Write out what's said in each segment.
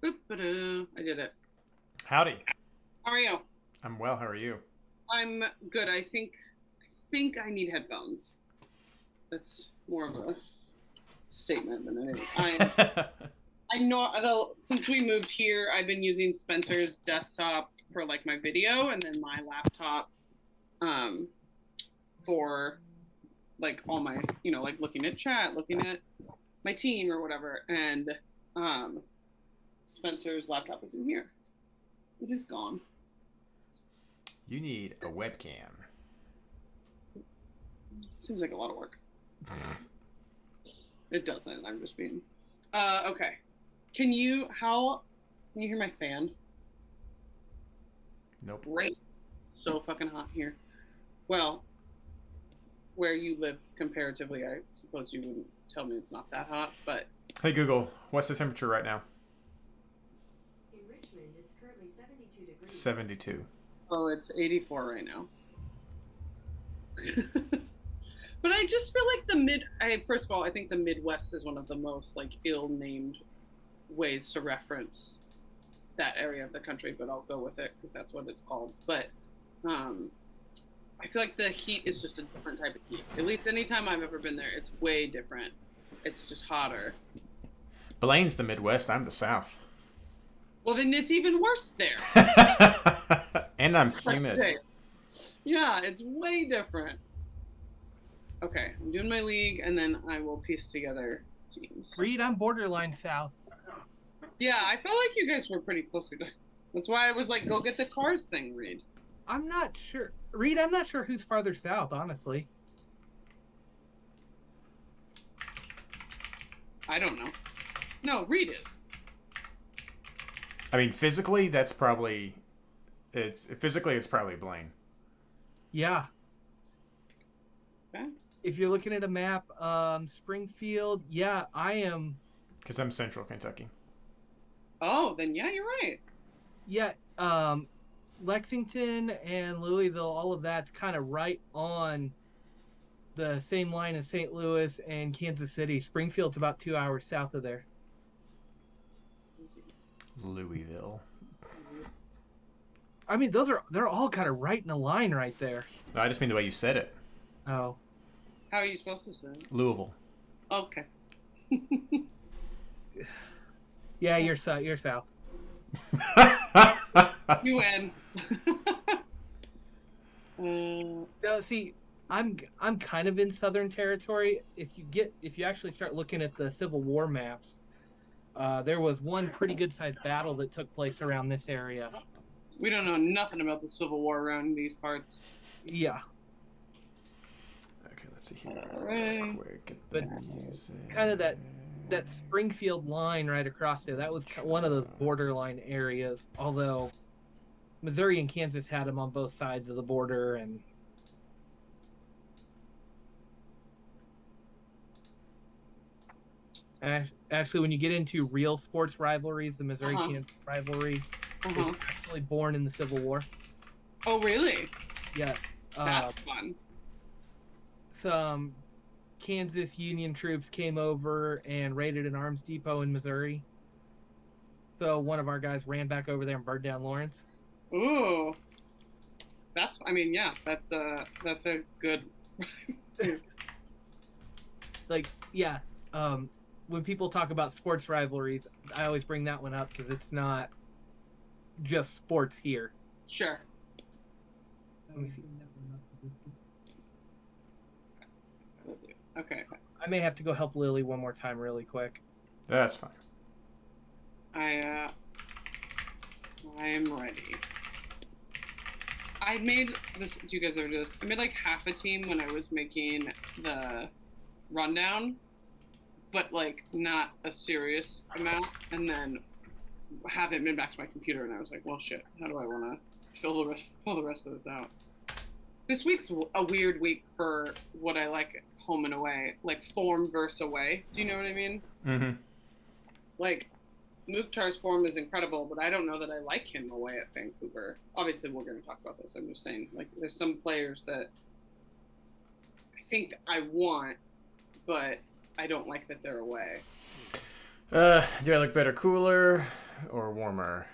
Boop-ba-doo. I did it. Howdy. How are you? I'm well. How are you? I'm good. I think I need headphones. That's more of a statement than anything. I know though since we moved here, I've been using Spencer's desktop for like my video, and then my laptop um for like all my like looking at chat, looking at my team or whatever. And um Spencer's laptop is in here. It is gone. You need a webcam. Seems like a lot of work. It doesn't. I'm just being. Okay. Can you hear my fan? Nope. Great. So fucking hot here. Well, where you live comparatively, I suppose you wouldn't tell me it's not that hot, but Hey Google, what's the temperature right now? In Richmond, it's currently 72 degrees. 72. oh, it's 84 right now. But I just feel like first of all, I think the Midwest is one of the most like ill-named ways to reference that area of the country, but I'll go with it because that's what it's called. But I feel like the heat is just a different type of heat. At least anytime I've ever been there, it's way different. It's just hotter. Blayne's the Midwest. I'm the South. Well, then it's even worse there. And I'm Let's say. humid. Yeah, it's way different. Okay, I'm doing my league, and then I will piece together teams. Reid, I'm borderline south. Yeah, I felt like you guys were pretty close. That's why I was like, go get the cars thing, Reid. I'm not sure. Reid, I'm not sure who's farther south, honestly. I don't know. No, Reid is. I mean, physically, it's probably Blayne. Yeah. Okay. If you're looking at a map, Springfield, yeah, I am. Because I'm Central Kentucky. Oh, then yeah, you're right. Yeah, Lexington and Louisville, all of that's kind of right on the same line as St. Louis and Kansas City. Springfield's about 2 hours south of there. Louisville. I mean, they're all kind of right in a line right there. No, I just mean the way you said it. Oh. How are you supposed to say it? Louisville. Okay. Yeah, you're south. You're south. You win. No, see, I'm kind of in Southern territory. If you actually start looking at the Civil War maps, there was one pretty good sized battle that took place around this area. We don't know nothing about the Civil War around these parts. Yeah, Okay, let's see here. Alright. Real quick. Get but the music. kind of that Springfield line right across there. That was one of those borderline areas. Although Missouri and Kansas had them on both sides of the border, and actually, when you get into real sports rivalries, the Missouri-Kansas rivalry is actually born in the Civil War. Oh, really? Yeah. That's fun. Some Kansas Union troops came over and raided an arms depot in Missouri. So one of our guys ran back over there and burned down Lawrence. Ooh. That's a good. Like, yeah. When people talk about sports rivalries, I always bring that one up because it's not just sports here. Sure. Let me see. Okay. I may have to go help Lily one more time really quick. That's fine. I am ready. I made this. Do you guys ever do this? I made like half a team when I was making the rundown, but like not a serious amount, and then have it made back to my computer, and I was like, well, shit. How do I want to fill the rest of this out? This week's a weird week for what I like home and away, like form versus away. Do you know what I mean? Mm-hmm. Like, Mukhtar's form is incredible, but I don't know that I like him away at Vancouver. Obviously, we're going to talk about this. I'm just saying, like, there's some players that I think I want, but I don't like that they're away. Do I look better, cooler? or warmer?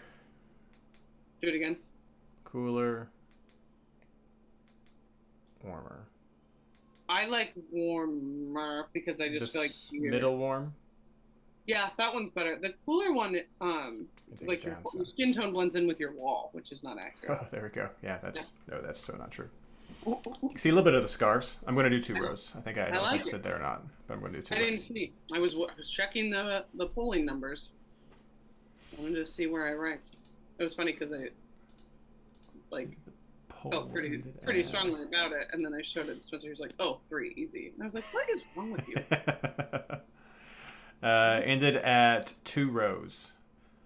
Do it again. Cooler, warmer. I like warmer because I just feel like middle warm. Yeah, that one's better. The cooler one, like your skin tone blends in with your wall, which is not accurate. Oh, there we go. Yeah, that's so not true. You can see a little bit of the scarves. I'm going to do 2 rows. I think I don't know if I said there or not, but I'm going to do 2. I didn't see. I was checking the polling numbers. I wanted to see where I ranked. It was funny because I felt pretty strongly about it, and then I showed it to Spencer. He was like, "Oh, 3, easy." And I was like, "What is wrong with you?" Ended at 2 rows.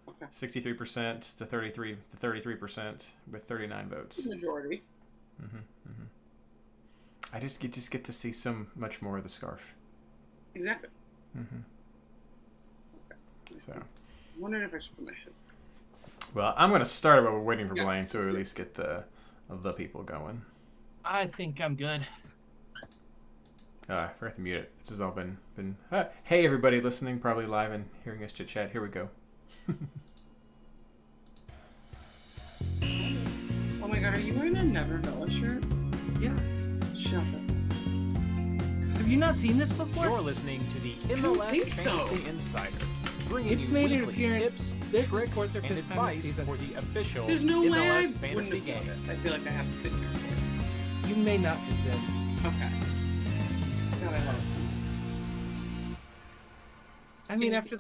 Okay. 63% to 33% with 39 votes. Majority. I just get to see so much more of the scarf. Exactly. Okay. So. I'm wondering if I should put my head. Well, I'm going to start while we're waiting for Blayne, so we at least get the people going. I think I'm good. I forgot to mute it. This has all been. Hey, everybody listening, probably live and hearing us chit chat. Here we go. Oh my God, are you wearing a Never Villa shirt? Yeah. Shut up. Have you not seen this before? You're listening to the MLS Fantasy Insider, bringing you made an weekly appearance tips, tricks, and advice for the official There's no way I MLS Fantasy wouldn't have game. this. I feel like I have to fit here for it. You may not have been. Okay. God, I love it. I mean, after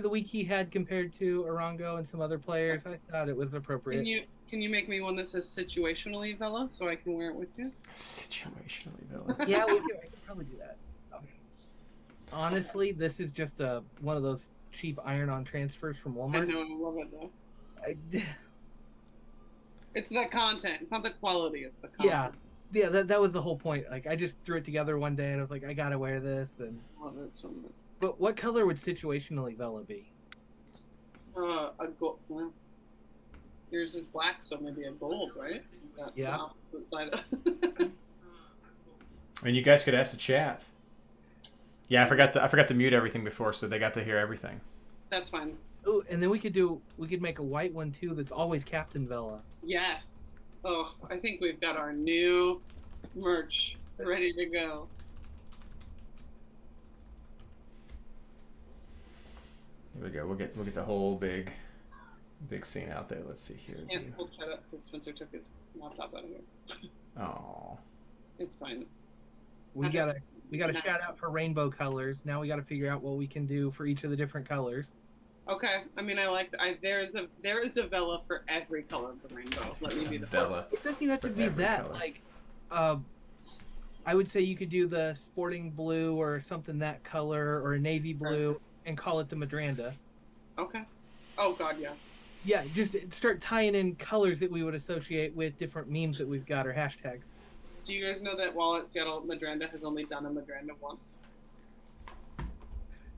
the week he had compared to Arango and some other players, I thought it was appropriate. Can you make me one that says situationally Villa so I can wear it with you? Situationally Villa. Yeah, I could probably do that. Honestly, this is just one of those cheap iron-on transfers from Walmart. I know, I love it though. It's the content. It's not the quality. It's the content. Yeah. That was the whole point. Like, I just threw it together one day and I was like, I gotta wear this. And Love it so much. but what color would situationally Vela be? A gold. Well, yours is black, so maybe a gold, right? Is that the opposite side of? I mean, you guys could ask the chat. Yeah, I forgot to mute everything before, so they got to hear everything. That's fine. Oh, and then we could make a white one too. That's always Captain Vela. Yes. Oh, I think we've got our new merch ready to go. Here we go. We'll get the whole big scene out there. Let's see here. Yeah, we'll shut up because Spencer took his laptop out of here. Oh. It's fine. We gotta shout out for rainbow colors. Now we gotta figure out what we can do for each of the different colors. Okay. I mean, I like. There is a Vela for every color of the rainbow. Let me be the Vela. first. It doesn't even have to be that. Color. Like, I would say you could do the sporting blue or something that color or a navy blue and call it the Madranda. Okay. Oh God, yeah. Yeah, just start tying in colors that we would associate with different memes that we've got or hashtags. Do you guys know that while at Seattle, Madranda has only done a Madranda once?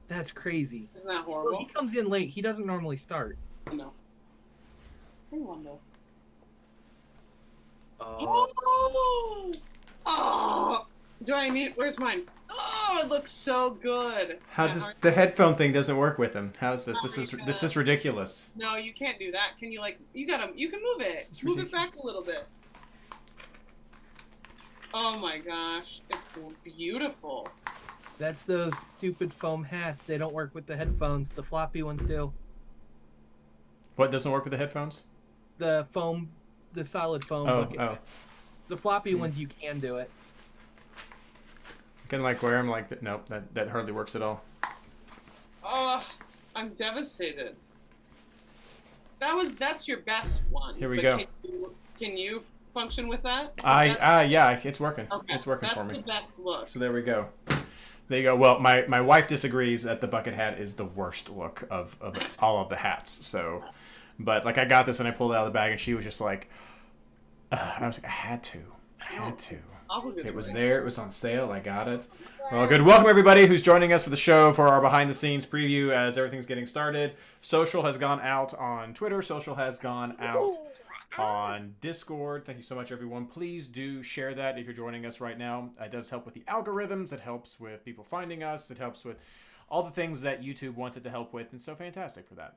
That's crazy. Isn't that horrible? Well, he comes in late. He doesn't normally start. No. I wonder. Oh! Do I need? Where's mine? Oh, it looks so good. The headphone thing doesn't work with him? How's this? This is ridiculous. No, you can't do that. Can you you can move it. Move it back a little bit. Oh my gosh, it's beautiful. That's those stupid foam hats. They don't work with the headphones. The floppy ones do. What doesn't work with the headphones? The foam, the solid foam. Oh. The floppy ones, you can do it. You can wear them like that. Nope, that hardly works at all. Oh, I'm devastated. That's your best one. Here we go. Can you function with that? Yeah, it's working. Okay, it's working for me. That's the best look. So there we go. There you go. Well, my wife disagrees that the bucket hat is the worst look of all of the hats. So, but I got this and I pulled it out of the bag and she was just like, and I was like, I had to. It was there. It was on sale. I got it. Well, good. Welcome everybody who's joining us for the show for our behind the scenes preview as everything's getting started. Social has gone out on Twitter. Social has gone out on Discord. Thank you so much, everyone. Please do share that if you're joining us right now. It does help with the algorithms. It helps with people finding us. It helps with all the things that YouTube wants it to help with, and so fantastic for that.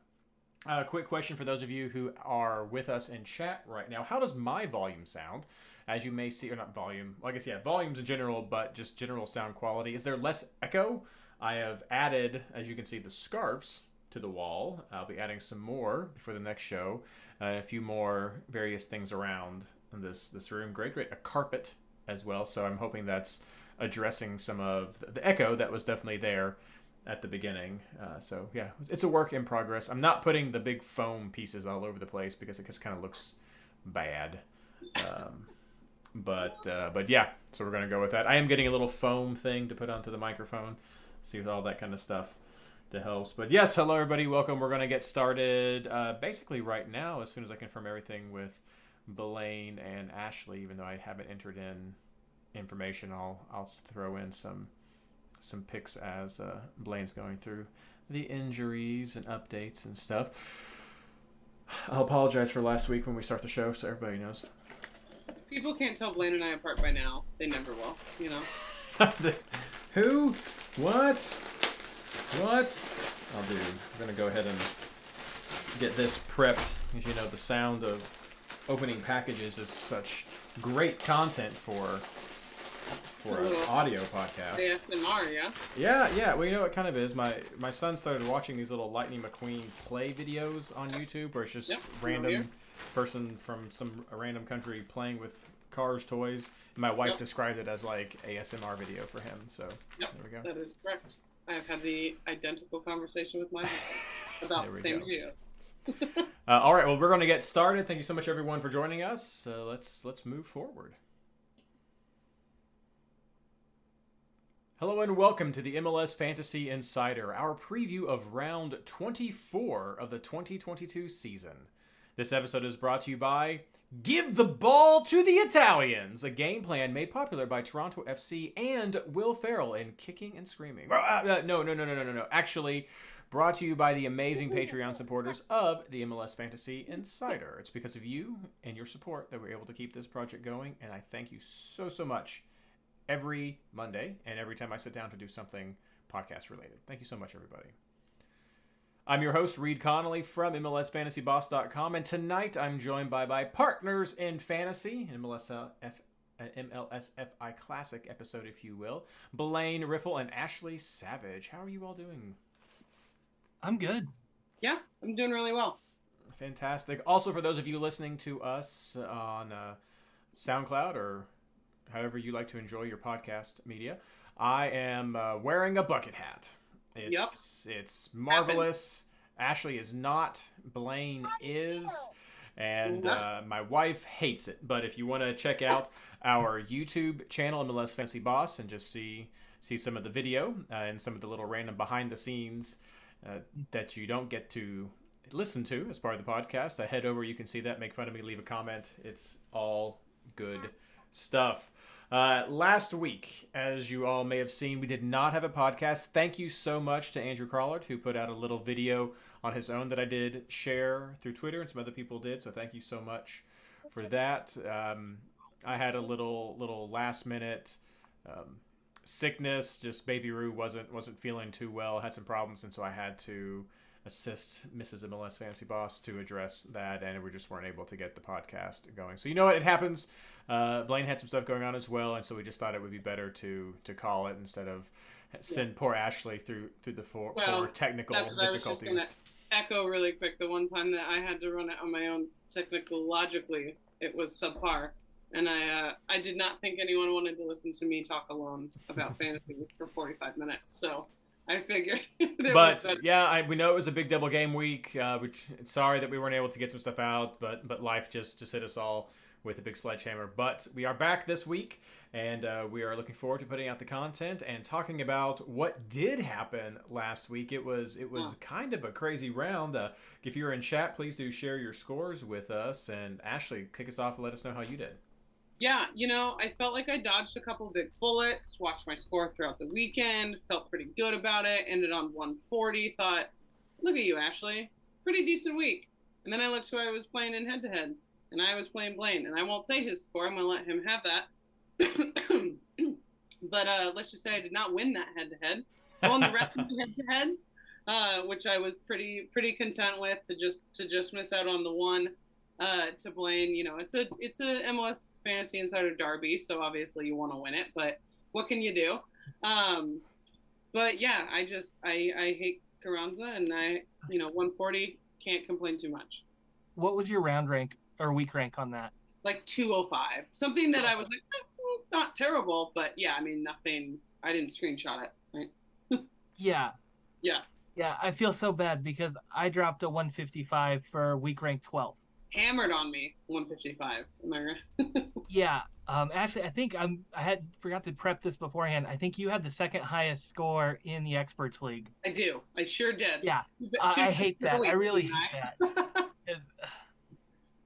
Quick question for those of you who are with us in chat right now. How does my volume sound? As you may see, or not volume, well, I guess, yeah, volumes in general, but just general sound quality. Is there less echo? I have added, as you can see, the scarves to the wall. I'll be adding some more before the next show. A few more various things around in this room. Great. A carpet as well. So I'm hoping that's addressing some of the echo that was definitely there at the beginning. So yeah, it's a work in progress. I'm not putting the big foam pieces all over the place because it just kind of looks bad. But yeah, so we're gonna go with that. I am getting a little foam thing to put onto the microphone, see with all that kind of stuff to help. But yes, hello everybody, welcome. We're gonna get started basically right now as soon as I confirm everything with Blayne and Ashley. Even though I haven't entered in information, I'll throw in some picks as Blayne's going through the injuries and updates and stuff. I'll apologize for last week when we start the show, so everybody knows. People can't tell Blayne and I apart by now. They never will, you know. Who? What? I'll do. I'm going to go ahead and get this prepped. As you know, the sound of opening packages is such great content for an audio podcast. ASMR, yeah? Yeah. Well, you know what kind of is? My son started watching these little Lightning McQueen play videos on YouTube where it's just random person from a random country playing with cars, toys. And my wife described it as like ASMR video for him. So there we go. That is correct. I've had the identical conversation with my husband about the same video. All right, well, we're going to get started. Thank you so much, everyone, for joining us. Let's move forward. Hello and welcome to the MLS Fantasy Insider, our preview of round 24 of the 2022 season. This episode is brought to you by Give the Ball to the Italians, a game plan made popular by Toronto FC and Will Ferrell in Kicking and Screaming. No. Actually, brought to you by the amazing Patreon supporters of the MLS Fantasy Insider. It's because of you and your support that we're able to keep this project going, and I thank you so much every Monday and every time I sit down to do something podcast related. Thank you so much, everybody. I'm your host, Reid Connolly from MLSFantasyBoss.com, and tonight I'm joined by my partners in fantasy, MLSFI Classic episode, if you will, Blayne Riffle and Ashley Savage. How are you all doing? I'm good. Yeah, I'm doing really well. Fantastic. Also, for those of you listening to us on SoundCloud or however you like to enjoy your podcast media, I am wearing a bucket hat. It's marvelous. Ashley is not. Blayne is. And my wife hates it. But if you want to check out our YouTube channel, MLS Fantasy Boss, and just see some of the video and some of the little random behind the scenes that you don't get to listen to as part of the podcast, head over. You can see that. Make fun of me. Leave a comment. It's all good stuff. Last week, as you all may have seen, we did not have a podcast. Thank you so much to Andrew Carlard, who put out a little video on his own that I did share through Twitter, and some other people did, so thank you so much for that. I had a little last minute sickness. Just Baby Roo wasn't feeling too well, had some problems, and so I had to assist Mrs. MLS Fantasy Boss to address that, and we just weren't able to get the podcast going. So you know what? It happens. Blayne had some stuff going on as well, and so we just thought it would be better to call it instead of send poor Ashley through the four technical difficulties. I was just going to echo really quick. The one time that I had to run it on my own, technologically, it was subpar. And I did not think anyone wanted to listen to me talk alone about fantasy for 45 minutes. So I figured. But yeah, we know it was a big double game week. Which sorry that we weren't able to get some stuff out, but life just hit us all with a big sledgehammer. But we are back this week, and we are looking forward to putting out the content and talking about what did happen last week. It was kind of a crazy round. If you're in chat, please do share your scores with us. And Ashley, kick us off and let us know how you did. Yeah, I felt like I dodged a couple big bullets, watched my score throughout the weekend, felt pretty good about it, ended on 140, thought, look at you, Ashley, pretty decent week. And then I looked who I was playing in head-to-head, and I was playing Blayne, and I won't say his score, I'm going to let him have that. But let's just say I did not win that head-to-head. I won the rest of the head-to-heads, which I was pretty content with to just miss out on the one to Blayne. It's a MLS Fantasy Insider derby, so obviously you want to win it, but what can you do? But yeah, I hate Carranza, and 140 can't complain too much. What was your round rank or week rank on that? Like 205, something that I was like, not terrible, but yeah, I mean nothing. I didn't screenshot it, right? Yeah. Yeah. Yeah, I feel so bad because I dropped a 155 for week rank 12. Hammered on me 155. Am I right? Yeah. Actually, I think I had forgot to prep this beforehand. I think you had the second highest score in the experts league. I do. I sure did. Yeah. I hate that. I really hate that.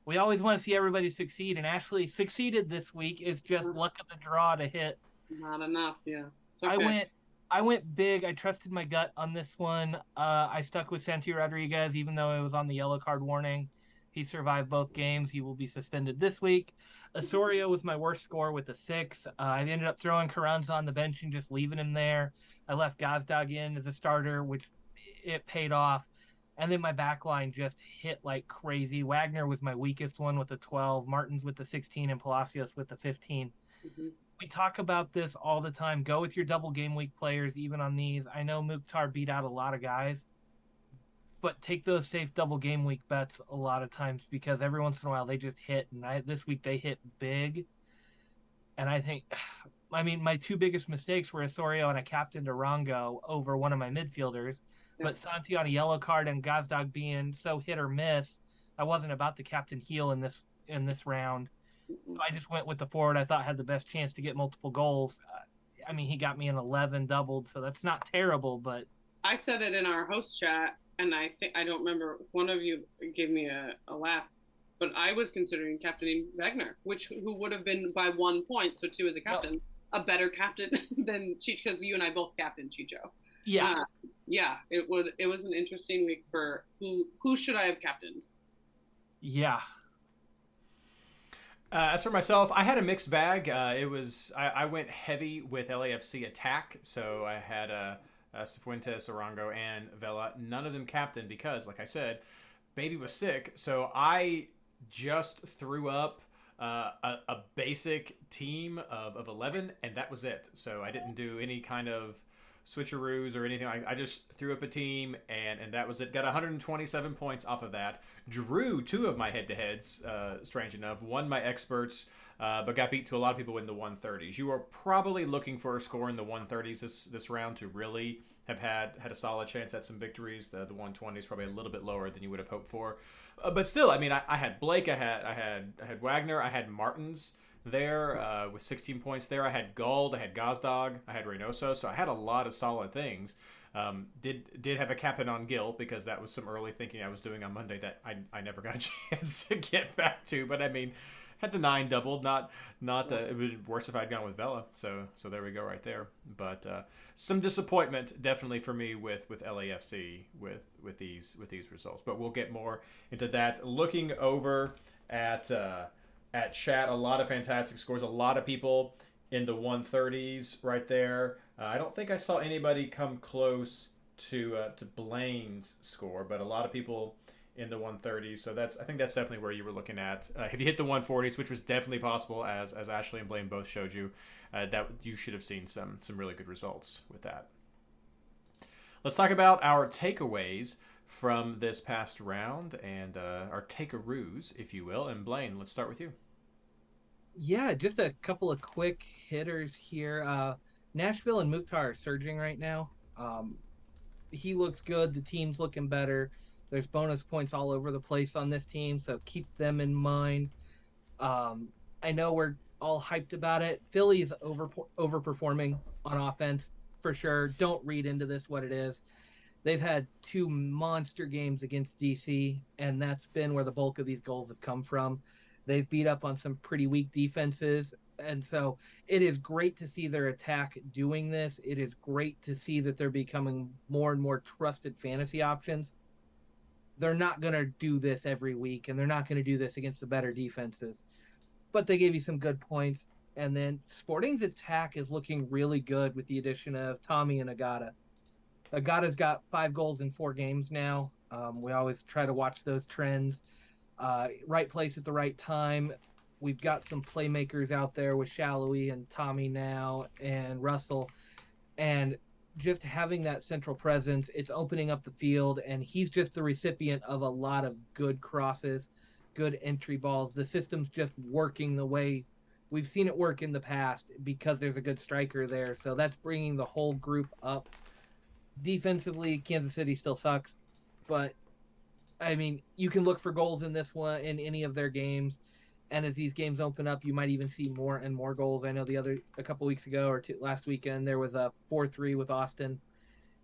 We always want to see everybody succeed, and Ashley succeeded this week. It's just luck of the draw to hit. Not enough. Yeah. It's okay. I went big. I trusted my gut on this one. I stuck with Santi Rodriguez, even though it was on the yellow card warning. He survived both games. He will be suspended this week. Osorio was my worst score with a 6. I ended up throwing Carranza on the bench and just leaving him there. I left Gazdag in as a starter, which it paid off. And then my back line just hit like crazy. Wagner was my weakest one with a 12, Martins with the 16, and Palacios with the 15. Mm-hmm. We talk about this all the time. Go with your double game week players, even on these. I know Mukhtar beat out a lot of guys, but take those safe double game week bets a lot of times because every once in a while they just hit. And this week they hit big. And I think, my two biggest mistakes were Osorio and I captained Arango over one of my midfielders. But Santi on a yellow card and Gazdag being so hit or miss, I wasn't about to captain Heel in this round. So I just went with the forward I thought had the best chance to get multiple goals. He got me an 11 doubled, so that's not terrible. But I said it in our host chat, and I don't remember, one of you gave me a laugh, but I was considering captaining Wagner, who would have been by 1 point, so 2 as a captain, a better captain than Chicho, because you and I both captained Chicho. Yeah. Yeah, it was an interesting week for who should I have captained? Yeah. As for myself, I had a mixed bag. I went heavy with LAFC attack, so I had Cifuentes, Arango, and Vela. None of them captained because, like I said, baby was sick, so I just threw up a basic team of 11, and that was it. So I didn't do any kind of switcheroos or anything. I just threw up a team, and that was it. Got 127 points off of that. Drew 2 of my head-to-heads, strange enough. Won my experts, but got beat to a lot of people in the 130s. You are probably looking for a score in the 130s this round to really have had a solid chance at some victories. The 120s probably a little bit lower than you would have hoped for. But still, I had Blake, I had Wagner, I had Martins there with 16 points there. I had Gold, I had Gazdag, I had Reynoso, so I had a lot of solid things. Did have a captain on Gil because that was some early thinking I was doing on Monday that I never got a chance to get back to. But had the 9 doubled. Not it would be worse if I'd gone with Vela. So there we go right there. But some disappointment definitely for me with LAFC with these results. But we'll get more into that. Looking over at chat, a lot of fantastic scores. A lot of people in the 130s right there. I don't think I saw anybody come close to Blayne's score, but a lot of people in the 130s. So I think that's definitely where you were looking at. If you hit the 140s, which was definitely possible, as Ashley and Blayne both showed you, that you should have seen some really good results with that. Let's talk about our takeaways from this past round and our takearoos, if you will. And Blayne, let's start with you. Yeah, just a couple of quick hitters here. Nashville and Mukhtar are surging right now. He looks good. The team's looking better. There's bonus points all over the place on this team, so keep them in mind. I know we're all hyped about it. Philly's overperforming on offense for sure. Don't read into this what it is. They've had 2 monster games against DC, and that's been where the bulk of these goals have come from. They've beat up on some pretty weak defenses, and so it is great to see their attack doing this. It is great to see that they're becoming more and more trusted fantasy options. They're not going to do this every week, and they're not going to do this against the better defenses. But they gave you some good points. And then Sporting's attack is looking really good with the addition of Tommy and Agata. Agata's got 5 goals in 4 games now. We always try to watch those trends. Right place at the right time. We've got some playmakers out there with Shallowy and Tommy now and Russell. And just having that central presence, it's opening up the field, and he's just the recipient of a lot of good crosses, good entry balls. The system's just working the way we've seen it work in the past because there's a good striker there. So that's bringing the whole group up. Defensively, Kansas City still sucks, but I mean, you can look for goals in this one in any of their games, and as these games open up, you might even see more and more goals. I know a couple weeks ago or last weekend there was a 4-3 with Austin.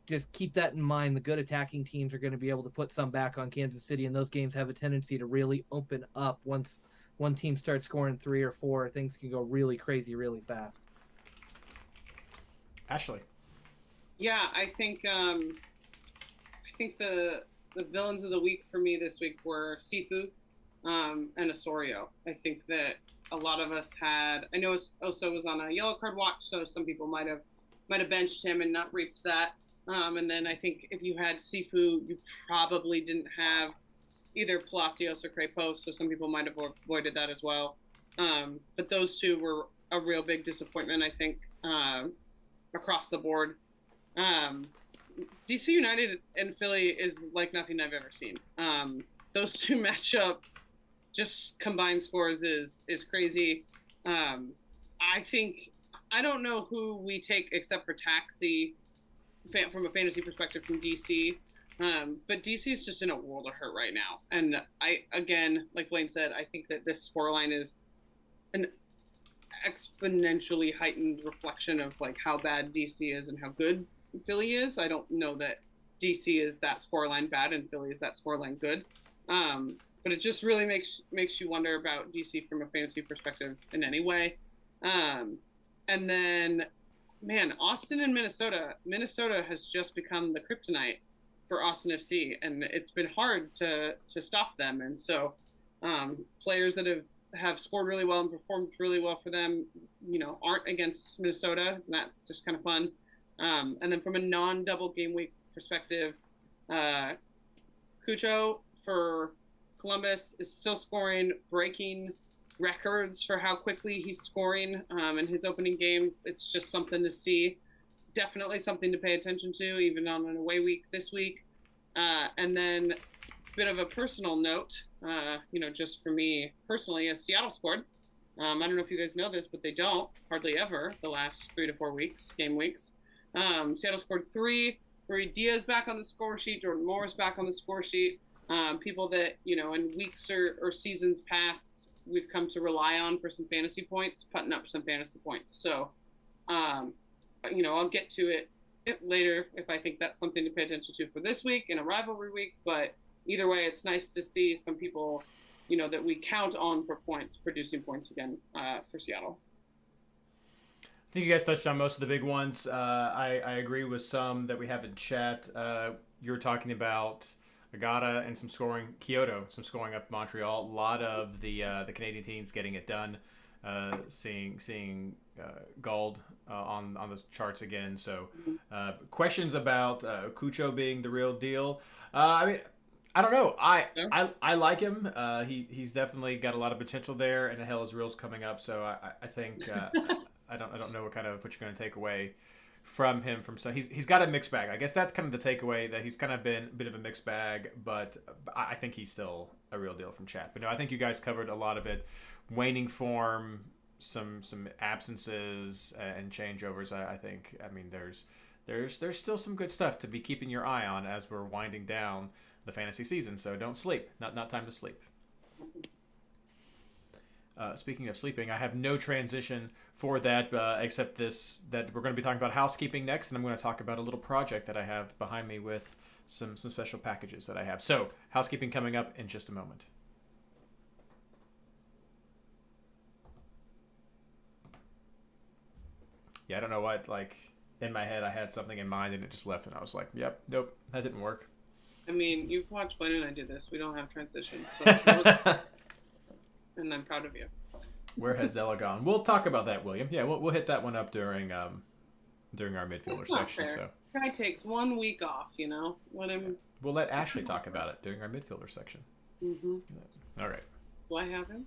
Just keep that in mind. The good attacking teams are going to be able to put some back on Kansas City, and those games have a tendency to really open up once one team starts scoring 3 or 4. Things can go really crazy really fast. Ashley. Yeah, I think the villains of the week for me this week were Sifu and Osorio. I think that a lot of us had. I know Oso was on a yellow card watch, so some people might have benched him and not reaped that. And then I think if you had Sifu, you probably didn't have either Palacios or Crepos, so some people might have avoided that as well. But those two were a real big disappointment, I think, across the board. DC United and Philly is like nothing I've ever seen. Those two matchups, just combined scores is crazy. I think I don't know who we take except for Taxi from a fantasy perspective from DC. But DC is just in a world of hurt right now. And again, like Blayne said, I think that this scoreline is an exponentially heightened reflection of like how bad DC is and how good Philly is. I don't know that DC is that scoreline bad and Philly is that scoreline good. But it just really makes you wonder about DC from a fantasy perspective in any way. And then, man, Austin and Minnesota. Minnesota has just become the kryptonite for Austin FC, and it's been hard to stop them. And so players that have scored really well and performed really well for them, aren't against Minnesota. And that's just kind of fun. And then from a non-double game week perspective, Cucho for Columbus is still scoring, breaking records for how quickly he's scoring in his opening games. It's just something to see. Definitely something to pay attention to, even on an away week this week. And then a bit of a personal note, just for me personally, as Seattle scored. I don't know if you guys know this, but they don't hardly ever the last 3 to 4 game weeks. Seattle scored 3. Reid Diaz back on the score sheet. Jordan Morris back on the score sheet. People that, in weeks or seasons past, we've come to rely on for some fantasy points, putting up some fantasy points. So, I'll get to it later if I think that's something to pay attention to for this week in a rivalry week. But either way, it's nice to see some people, that we count on for points, producing points again for Seattle. I think you guys touched on most of the big ones. I agree with some that we have in chat. You're talking about Agata and some scoring. Kyoto, some scoring up Montreal. A lot of the Canadian teams getting it done. Seeing Gold on the charts again. So questions about Cucho being the real deal. I mean, I don't know. I like him. He's definitely got a lot of potential there, and the Hell is Real's coming up. So I think I don't know what you're going to take away from him. He's got a mixed bag. I guess that's kind of the takeaway, that he's kind of been a bit of a mixed bag, but I think he's still a real deal from chat. But no, I think you guys covered a lot of it. Waning form, some absences and changeovers. I think. I mean, there's still some good stuff to be keeping your eye on as we're winding down the fantasy season. So don't sleep. Not time to sleep. Speaking of sleeping, I have no transition for that except that we're going to be talking about housekeeping next, and I'm going to talk about a little project that I have behind me with some special packages that I have. So housekeeping coming up in just a moment. Yeah, I don't know what, in my head I had something in mind and it just left, and I was like, yep, nope, that didn't work. I mean, you've watched Blayne and I do this. We don't have transitions, so and I'm proud of you. Where has Zella gone? We'll talk about that, William. Yeah, we'll hit that one up during our midfielder section. Fair. So Guy takes 1 week off, Let him. We'll let Ashley talk about it during our midfielder section. Mm-hmm. All right. Do I have him?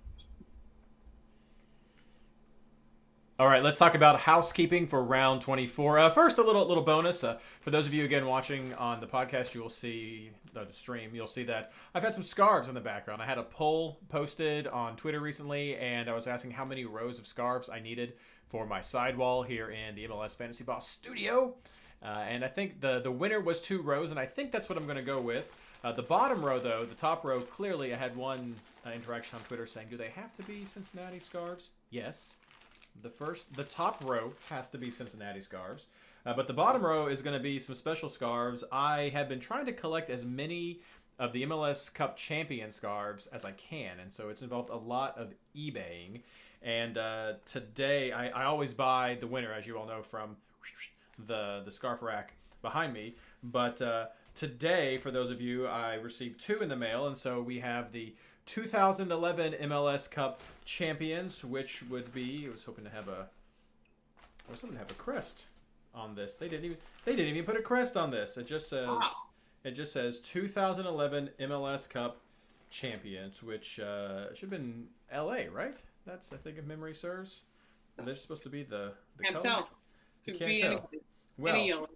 All right, let's talk about housekeeping for round 24. First, a little bonus. For those of you, again, watching on the podcast, you will see the stream. You'll see that I've had some scarves in the background. I had a poll posted on Twitter recently, and I was asking how many rows of scarves I needed for my sidewall here in the MLS Fantasy Boss studio. And I think the winner was 2 rows, and I think that's what I'm going to go with. The bottom row, though, the top row, clearly I had one interaction on Twitter saying, do they have to be Cincinnati scarves? Yes. The top row has to be Cincinnati scarves, but the bottom row is going to be some special scarves. I have been trying to collect as many of the MLS Cup champion scarves as I can, and so it's involved a lot of eBaying. And today, I always buy the winner, as you all know, from the scarf rack behind me. But today, for those of you, I received 2 in the mail, and so we have the 2011 MLS Cup champions, which would be. I was hoping to have a crest on this. They didn't even put a crest on this. It just says It just says 2011 MLS Cup champions, which should have been LA, right? That's, I think, if memory serves. They're supposed to be the Can't colors. tell. Could be tell. any yellow.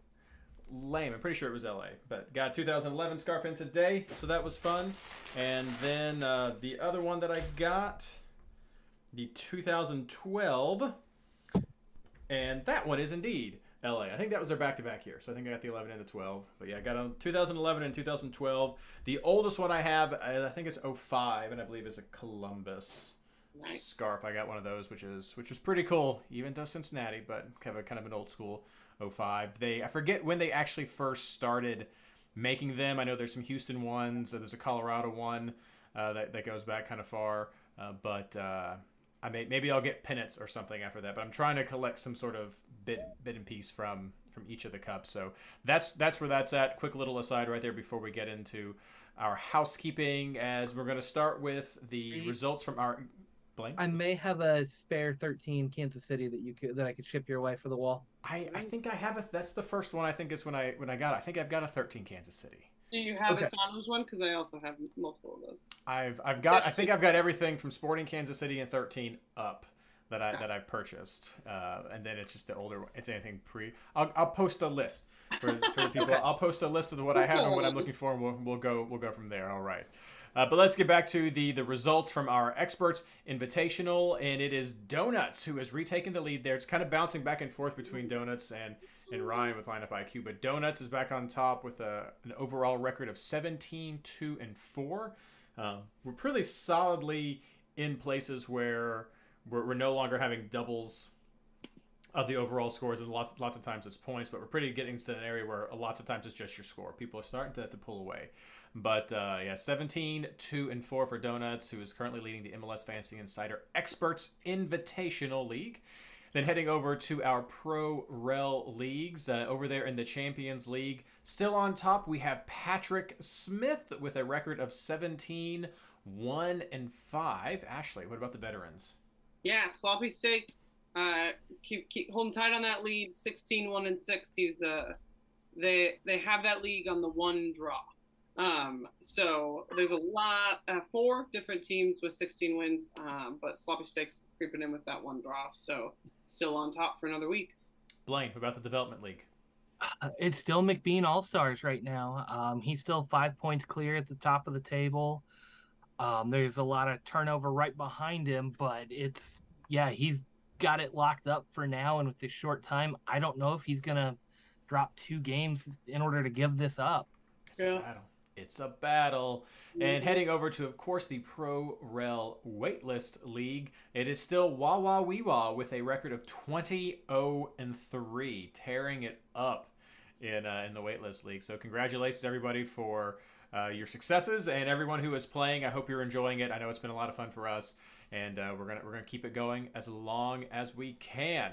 Lame. I'm pretty sure it was LA, but got a 2011 scarf in today, so that was fun. And then the other one that I got, the 2012, and that one is indeed LA. I think that was their back-to-back here, so I think I got the 11 and the 12. But yeah, I got a 2011 and 2012. The oldest one I have, I think it's 05, and I believe is a Columbus scarf. I got one of those, which is pretty cool, even though Cincinnati, but kind of an old school 05. I forget when they actually first started making them. I know there's some Houston ones. There's a Colorado one that goes back kind of far. But maybe I'll get pennants or something after that. But I'm trying to collect some sort of bit and piece from each of the cups. So that's where that's at. Quick little aside right there before we get into our housekeeping, as we're going to start with the results from our. Blayne? I may have a spare 13 Kansas City that I could ship your way for the wall. I think I have that's the first one. I think is when I got it. I think I've got a 13 Kansas City. Do you have a Saunders one? Because I also have multiple of those. I think I've got everything from Sporting Kansas City and 13 up that I've purchased, and then it's just the older one. It's anything pre. I'll post a list for the people. I'll post a list of what I have and what I'm looking for, and we'll go from there. All right. But let's get back to the results from our Experts Invitational, and it is Donuts who has retaken the lead there. It's kind of bouncing back and forth between Donuts and Ryan with lineup IQ, but Donuts is back on top with an overall record of 17-2-4. We're pretty solidly in places where we're no longer having doubles of the overall scores, and lots of times it's points, but we're pretty getting to an area where lots of times it's just your score. People are starting to pull away. But 17-2-4 for Donuts, who is currently leading the MLS Fantasy Insider Experts Invitational League. Then heading over to our Pro Rel Leagues, over there in the Champions League. Still on top, we have Patrick Smith with a record of 17-1-5. Ashley, what about the veterans? Yeah, Sloppy Steaks. Keep holding tight on that lead. 16-1-6. He's they have that league on the one draw. So there's a lot, 4 different teams with 16 wins, but Sloppy Steaks creeping in with that one draw, so still on top for another week. Blayne, what about the Development League? It's still McBean All-Stars right now. He's still 5 points clear at the top of the table. There's a lot of turnover right behind him, but he's got it locked up for now, and with this short time, I don't know if he's going to drop 2 games in order to give this up. It's a battle. And heading over to, of course, the Pro Rel Waitlist League, it is still Wawa Weewa with a record of 20-3, tearing it up in the Waitlist League. So congratulations, everybody, for your successes, and everyone who is playing. I hope you're enjoying it. I know it's been a lot of fun for us, and we're gonna keep it going as long as we can.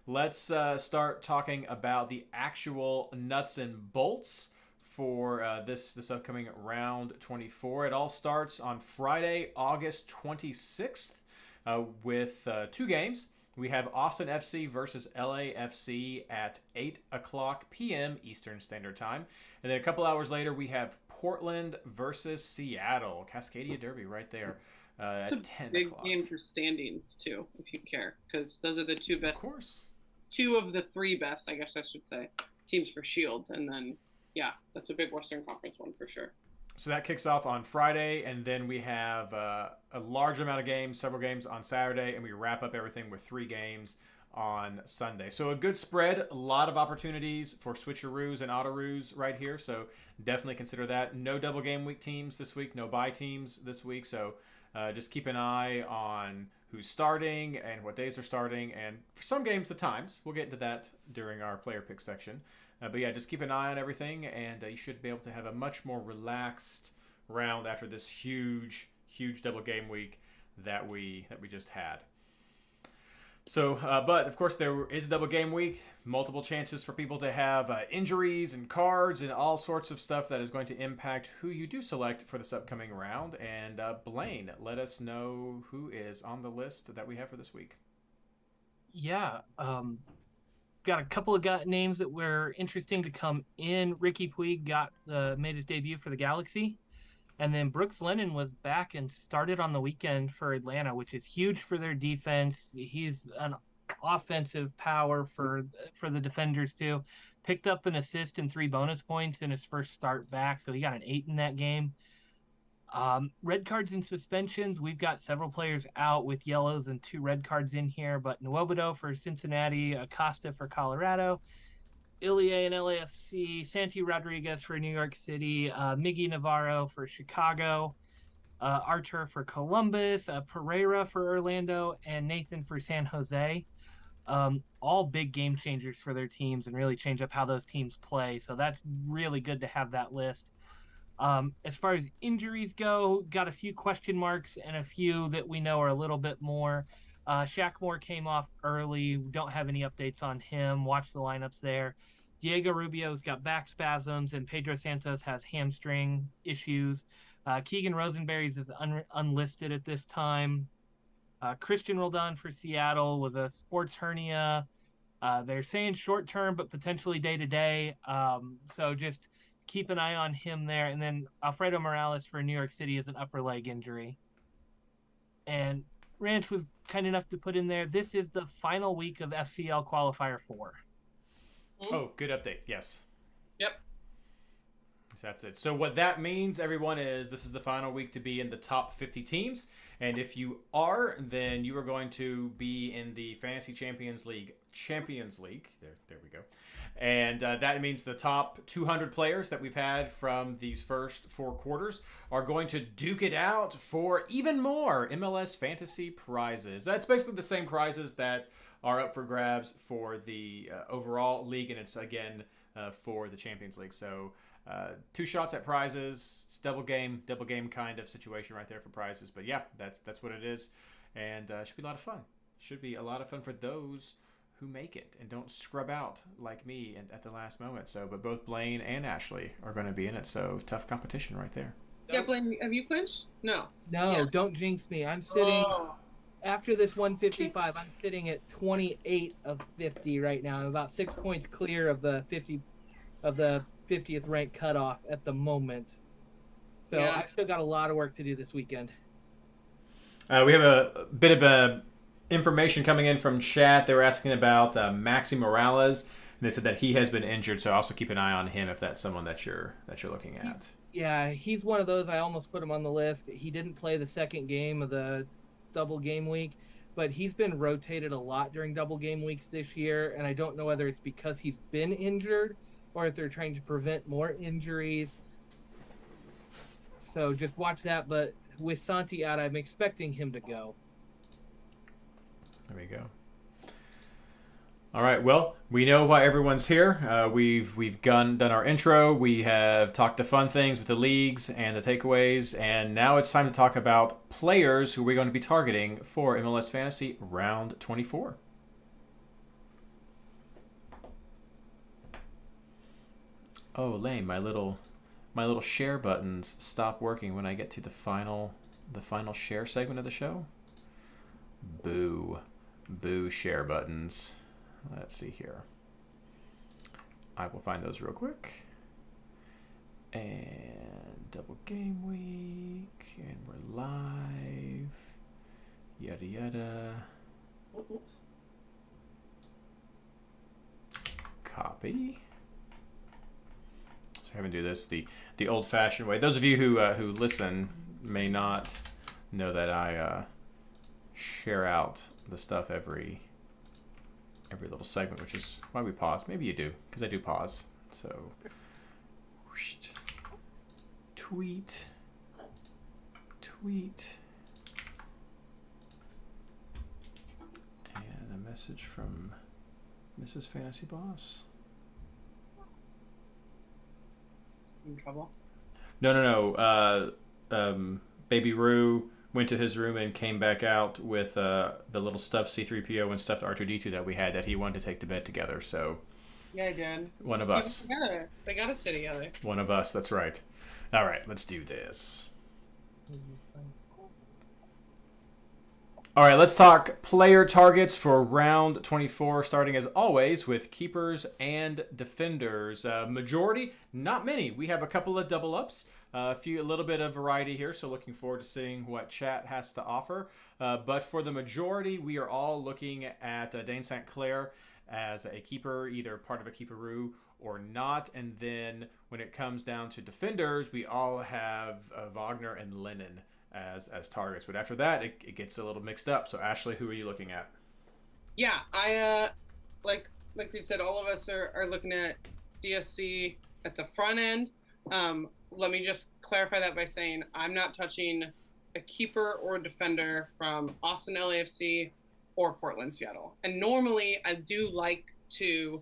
Let's start talking about the actual nuts and bolts for this upcoming round 24. It all starts on Friday, August 26th with 2 games. we have Austin FC versus LAFC at 8 o'clock p.m. Eastern Standard Time. And then a couple hours later, we have Portland versus Seattle. Cascadia Derby right there It's at a 10 big o'clock. game for standings, too, if you care, because those are the two Of best, course. two of the three best, I guess I should say, teams for Shield. And then, yeah, that's a big Western Conference one for sure. So that kicks off on Friday, and then we have a large amount of games, several games on Saturday, and we wrap up everything with 3 games on Sunday. So a good spread, a lot of opportunities for switcheroos and auto-roos right here, so definitely consider that. No double game week teams this week, no bye teams this week, so just keep an eye on who's starting and what days are starting, and for some games, the times. We'll get into that during our player pick section. But yeah, just keep an eye on everything, and you should be able to have a much more relaxed round after this huge double game week that we just had. So, but of course there is a double game week, multiple chances for people to have injuries and cards and all sorts of stuff that is going to impact who you do select for this upcoming round. And Blayne, let us know who is on the list that we have for this week. Yeah, got a couple of names that were interesting to come in. Ricky Puig made his debut for the Galaxy, and then Brooks Lennon was back and started on the weekend for Atlanta, which is huge for their defense. He's an offensive power for the defenders too. Picked up an assist and 3 bonus points in his first start back, so he got an 8 in that game. Red cards and suspensions. We've got several players out with yellows and 2 red cards in here, but Nwobodo for Cincinnati, Acosta for Colorado, Ilie and LAFC, Santi Rodriguez for New York City, Miggy Navarro for Chicago, Archer for Columbus, Pereira for Orlando, and Nathan for San Jose. All big game changers for their teams and really change up how those teams play. So that's really good to have that list. As far as injuries go, got a few question marks and a few that we know are a little bit more. Shaq Moore came off early. We don't have any updates on him. Watch the lineups there. Diego Rubio's got back spasms, and Pedro Santos has hamstring issues. Keegan Rosenberry's is unlisted at this time. Christian Roldan for Seattle was a sports hernia. They're saying short term, but potentially day to day. So just keep an eye on him there. And then Alfredo Morales for New York City is an upper leg injury. And Ranch was kind enough to put in there, this is the final week of FCL Qualifier 4. Oh, good update. Yes. Yep. So that's it. So what that means, everyone, is this is the final week to be in the top 50 teams. And if you are, then you are going to be in the Fantasy Champions League. There we go. And that means the top 200 players that we've had from these first 4 quarters are going to duke it out for even more MLS Fantasy prizes. That's basically the same prizes that are up for grabs for the overall league, and it's, again, for the Champions League. So 2 shots at prizes. It's double game kind of situation right there for prizes. But yeah, that's what it is, and it should be a lot of fun. Should be a lot of fun for those who make it and don't scrub out like me at the last moment. So, but both Blayne and Ashley are going to be in it. So tough competition right there. Yeah, Blayne, have you clinched? No. No, Yeah. Don't jinx me. I'm sitting after this 155. Jinxed. I'm sitting at 28 of 50 right now. I'm about 6 points clear of the 50th rank cutoff at the moment. So Yeah. I've still got a lot of work to do this weekend. We have a bit of information coming in from chat. They were asking about Maxi Morales, and they said that he has been injured. So also keep an eye on him if that's someone that you're looking at. Yeah, he's one of those. I almost put him on the list. He didn't play the second game of the double game week, but he's been rotated a lot during double game weeks this year, and I don't know whether it's because he's been injured or if they're trying to prevent more injuries. So just watch that, but with Santi out, I'm expecting him to go. There we go. All right. Well, we know why everyone's here. We've done our intro. We have talked the fun things with the leagues and the takeaways, and now it's time to talk about players who we're going to be targeting for MLS Fantasy Round 24. Oh, lame! My little share buttons stop working when I get to the final share segment of the show. Boo. Boo share buttons. Let's see here. I will find those real quick. And double game week. And we're live. Yada yada. Copy. So I'm going to do this the old-fashioned way. Those of you who listen may not know that I share out the stuff every little segment, which is why we pause. Maybe you do, because I do pause. So, whoosh, tweet, and a message from Mrs. Fantasy Boss. In trouble? No. Baby Roo went to his room and came back out with the little stuffed C-3PO and stuffed R2-D2 that we had that he wanted to take to bed together. So Yeah, I did. one of us. Together. They gotta stay together. One of us, that's right. All right, let's do this. All right, let's talk player targets for round 24, starting as always with keepers and defenders. Majority, not many. We have a couple of double ups, a little bit of variety here, so looking forward to seeing what chat has to offer. But for the majority, we are all looking at Dane St. Clair as a keeper, either part of a keeperoo or not. And then when it comes down to defenders, we all have Wagner and Lennon as targets, but after that it gets a little mixed up. So Ashley, who are you looking at? Yeah, I like we said, all of us are looking at DSC at the front end. Let me just clarify that by saying I'm not touching a keeper or a defender from Austin LAFC or Portland Seattle. And normally I do like to,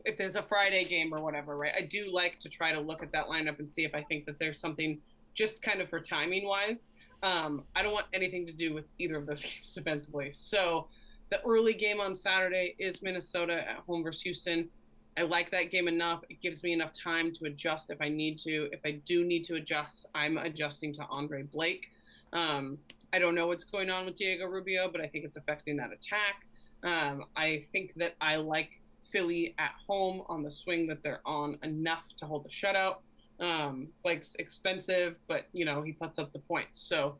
if there's a Friday game or whatever, right, I do like to try to look at that lineup and see if I think that there's something just kind of for timing wise. I don't want anything to do with either of those games defensively. So the early game on Saturday is Minnesota at home versus Houston. I like that game enough. It gives me enough time to adjust if I need to. If I do need to adjust, I'm adjusting to Andre Blake. I don't know what's going on with Diego Rubio, but I think it's affecting that attack. I think that I like Philly at home on the swing that they're on enough to hold a shutout. Blake's expensive, but he puts up the points. So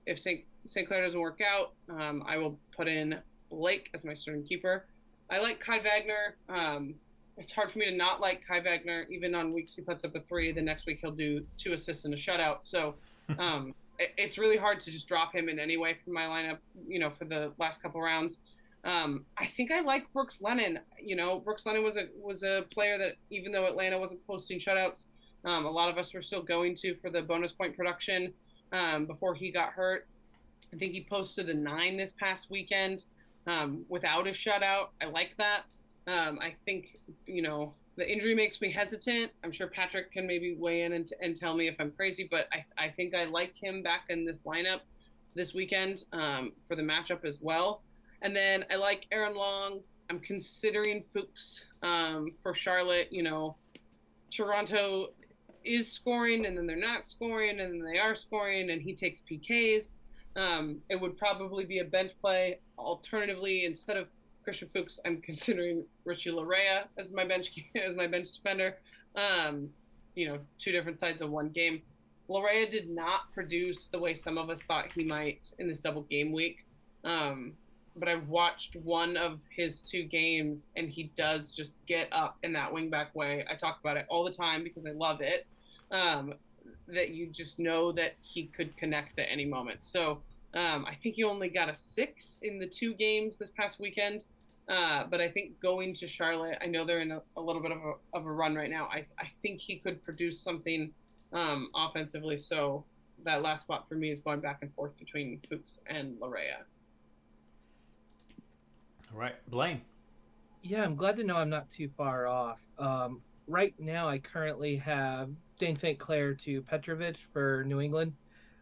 if St. Clair doesn't work out, I will put in Blake as my starting keeper. I like Kai Wagner. It's hard for me to not like Kai Wagner. Even on weeks he puts up a 3, the next week he'll do 2 assists and a shutout. So it's really hard to just drop him in any way from my lineup, for the last couple rounds. I think I like Brooks Lennon. Brooks Lennon was a player that, even though Atlanta wasn't posting shutouts, a lot of us were still going to for the bonus point production before he got hurt. I think he posted a 9 this past weekend without a shutout. I like that. I think, the injury makes me hesitant. I'm sure Patrick can maybe weigh in and tell me if I'm crazy, but I think I like him back in this lineup this weekend for the matchup as well. And then I like Aaron Long. I'm considering Fuchs for Charlotte. Toronto is scoring, and then they're not scoring, and then they are scoring, and he takes PKs. It would probably be a bench play. Alternatively, instead of Christian Fuchs, I'm considering Richie Larea as my bench defender. 2 different sides of one game. Larea did not produce the way some of us thought he might in this double game week. But I've watched one of his 2 games, and he does just get up in that wingback way. I talk about it all the time because I love it. That you just know that he could connect at any moment. So I think he only got a 6 in the 2 games this past weekend. But I think going to Charlotte, I know they're in a little bit of a run right now. I think he could produce something offensively. So that last spot for me is going back and forth between Fuchs and Larea. All right, Blayne. Yeah, I'm glad to know I'm not too far off. Right now, I currently have Dane St. Clair to Petrovic for New England.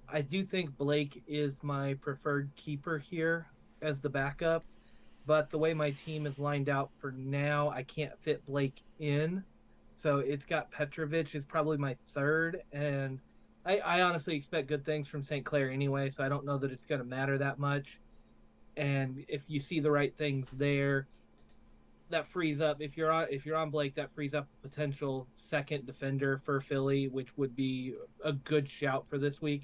I do think Blake is my preferred keeper here as the backup, but the way my team is lined out for now, I can't fit Blake in. So it's got Petrovic is probably my third, and I honestly expect good things from St. Clair anyway, so I don't know that it's going to matter that much. And if you see the right things there, that frees up. If you're on Blake, that frees up a potential second defender for Philly, which would be a good shout for this week.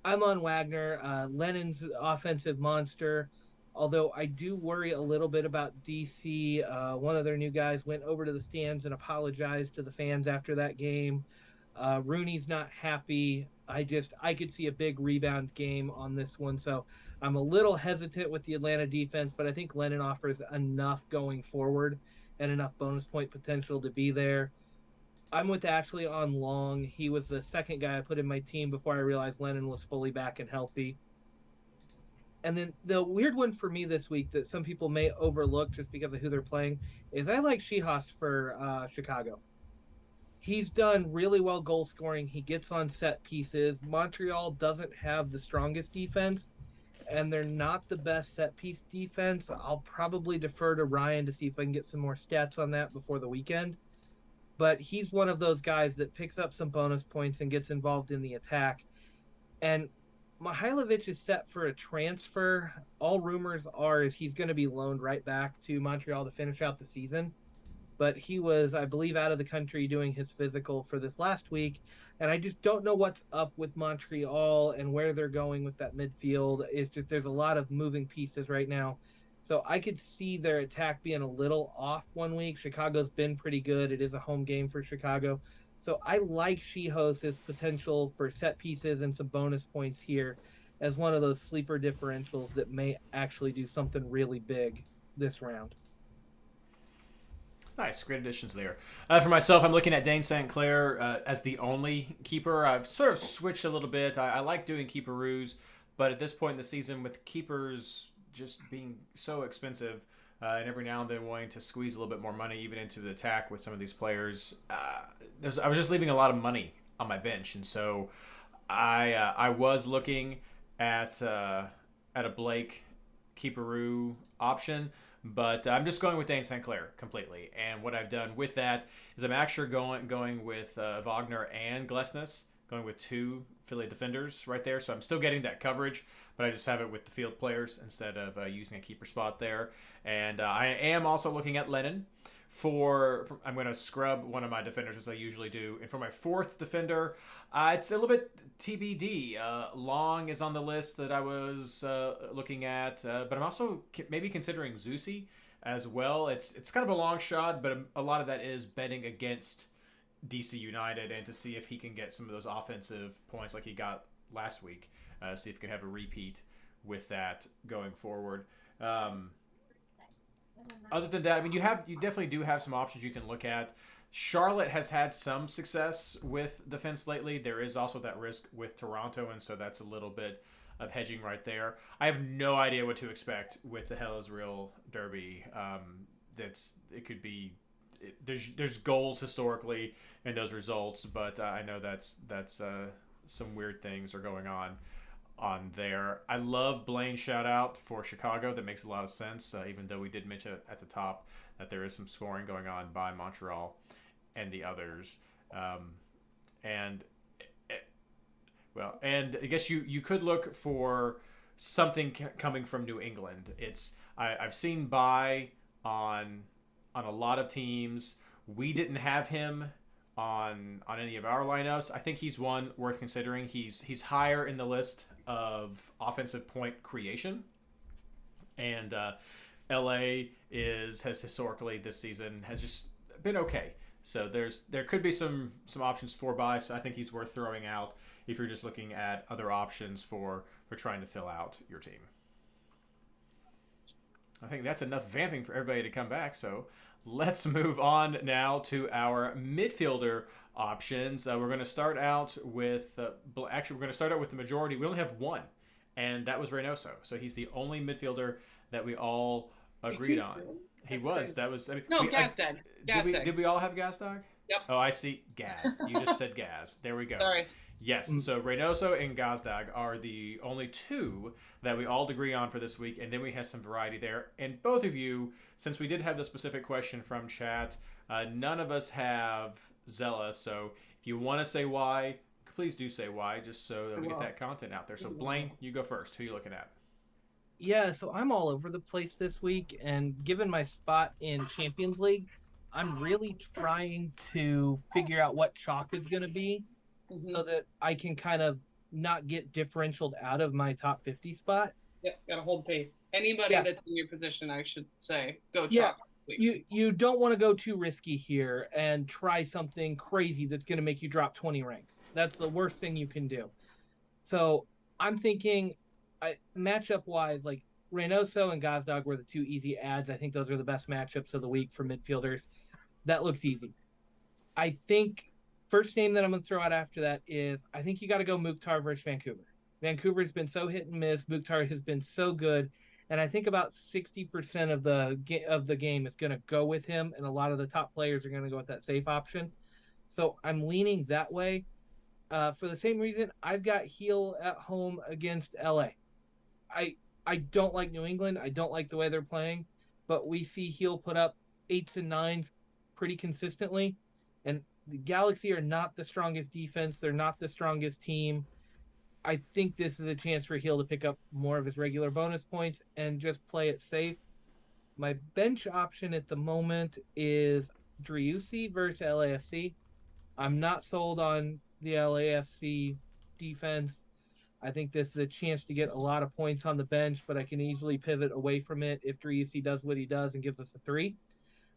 I'm on Wagner. Lennon's offensive monster. Although I do worry a little bit about DC. One of their new guys went over to the stands and apologized to the fans after that game. Rooney's not happy. I could see a big rebound game on this one, so I'm a little hesitant with the Atlanta defense, but I think Lennon offers enough going forward and enough bonus point potential to be there. I'm with Ashley on Long. He was the second guy I put in my team before I realized Lennon was fully back and healthy. And then the weird one for me this week that some people may overlook just because of who they're playing is I like Shihas for Chicago. He's done really well goal scoring. He gets on set pieces. Montreal doesn't have the strongest defense, and they're not the best set piece defense. I'll probably defer to Ryan to see if I can get some more stats on that before the weekend. But he's one of those guys that picks up some bonus points and gets involved in the attack. And Mihailovic is set for a transfer. All rumors are is he's going to be loaned right back to Montreal to finish out the season. But he was, I believe, out of the country doing his physical for this last week. And I just don't know what's up with Montreal and where they're going with that midfield. It's just there's a lot of moving pieces right now. So I could see their attack being a little off one week. Chicago's been pretty good. It is a home game for Chicago. So I like Shihos' potential for set pieces and some bonus points here as one of those sleeper differentials that may actually do something really big this round. Nice, great additions there. For myself, I'm looking at Dane St. Clair as the only keeper. I've sort of switched a little bit. I like doing keeperoos, but at this point in the season, with keepers just being so expensive, and every now and then wanting to squeeze a little bit more money even into the attack with some of these players, I was just leaving a lot of money on my bench, and so I was looking at a Blake keeperoo option. But I'm just going with Dane St. Clair completely. And what I've done with that is I'm actually going with Wagner and Glesnes, going with two Philly defenders right there. So I'm still getting that coverage, but I just have it with the field players instead of using a keeper spot there. And I am also looking at Lennon. I'm going to scrub one of my defenders as I usually do. And for my fourth defender, it's a little bit TBD. Long is on the list that I was looking at, but I'm also maybe considering Zusi as well. It's kind of a long shot, but a lot of that is betting against DC United and to see if he can get some of those offensive points like he got last week. See if he can have a repeat with that going forward. Other than that, I mean, you definitely do have some options you can look at. Charlotte has had some success with defense lately. There is also that risk with Toronto, and so that's a little bit of hedging right there. I have no idea what to expect with the Hell is Real Derby. There's goals historically in those results, but I know that's some weird things are going on there. I love Blayne shout out for Chicago. That makes a lot of sense, even though we did mention at the top that there is some scoring going on by Montreal and the others. And I guess you could look for something coming from New England. I've seen buy on a lot of teams. We didn't have him on any of our lineups. I think he's one worth considering. He's higher in the list of offensive point creation, and LA has historically this season has just been okay. So there could be some options for buy. So I think he's worth throwing out if you're just looking at other options for trying to fill out your team. I think that's enough vamping for everybody to come back. So let's move on now to our midfielder options. We're going to start out with we're going to start out with the majority. We only have one, and that was Reynoso. So he's the only midfielder that we all agreed on. Really? He was. Crazy. That was. I mean, no, Gazdag. Did we all have Gazdag? Yep. Oh, I see. Gaz. You just said Gaz. There we go. Sorry. Yes, so Reynoso and Gazdag are the only two that we all agree on for this week, and then we have some variety there. And both of you, since we did have the specific question from chat, none of us have Zella, so if you want to say why, please do say why, just so that we get that content out there. So Blayne, you go first. Who are you looking at? Yeah, so I'm all over the place this week, and given my spot in Champions League, I'm really trying to figure out what chalk is going to be Hmm. so that I can kind of not get differentialed out of my top 50 spot. Yeah, gotta hold pace. Anybody Yeah, that's in your position, I should say, go yeah. chalk this week. You don't want to go too risky here and try something crazy that's going to make you drop 20 ranks. That's the worst thing you can do. So I'm thinking, matchup wise, like Reynoso and Gazdag were the two easy ads. I think those are the best matchups of the week for midfielders. That looks easy. I think first name that I'm going to throw out after that is I think you got to go Mukhtar versus Vancouver. Vancouver's been so hit and miss. Mukhtar has been so good, and I think about 60% of the game is going to go with him, and a lot of the top players are going to go with that safe option. So I'm leaning that way. For the same reason, I've got Heel at home against LA. I don't like New England. I don't like the way they're playing, but we see Heel put up eights and nines pretty consistently. And the Galaxy are not the strongest defense. They're not the strongest team. I think this is a chance for Heel to pick up more of his regular bonus points and just play it safe. My bench option at the moment is Driussi versus LAFC. I'm not sold on the LAFC defense. I think this is a chance to get a lot of points on the bench, but I can easily pivot away from it if Driussi does what he does and gives us a 3.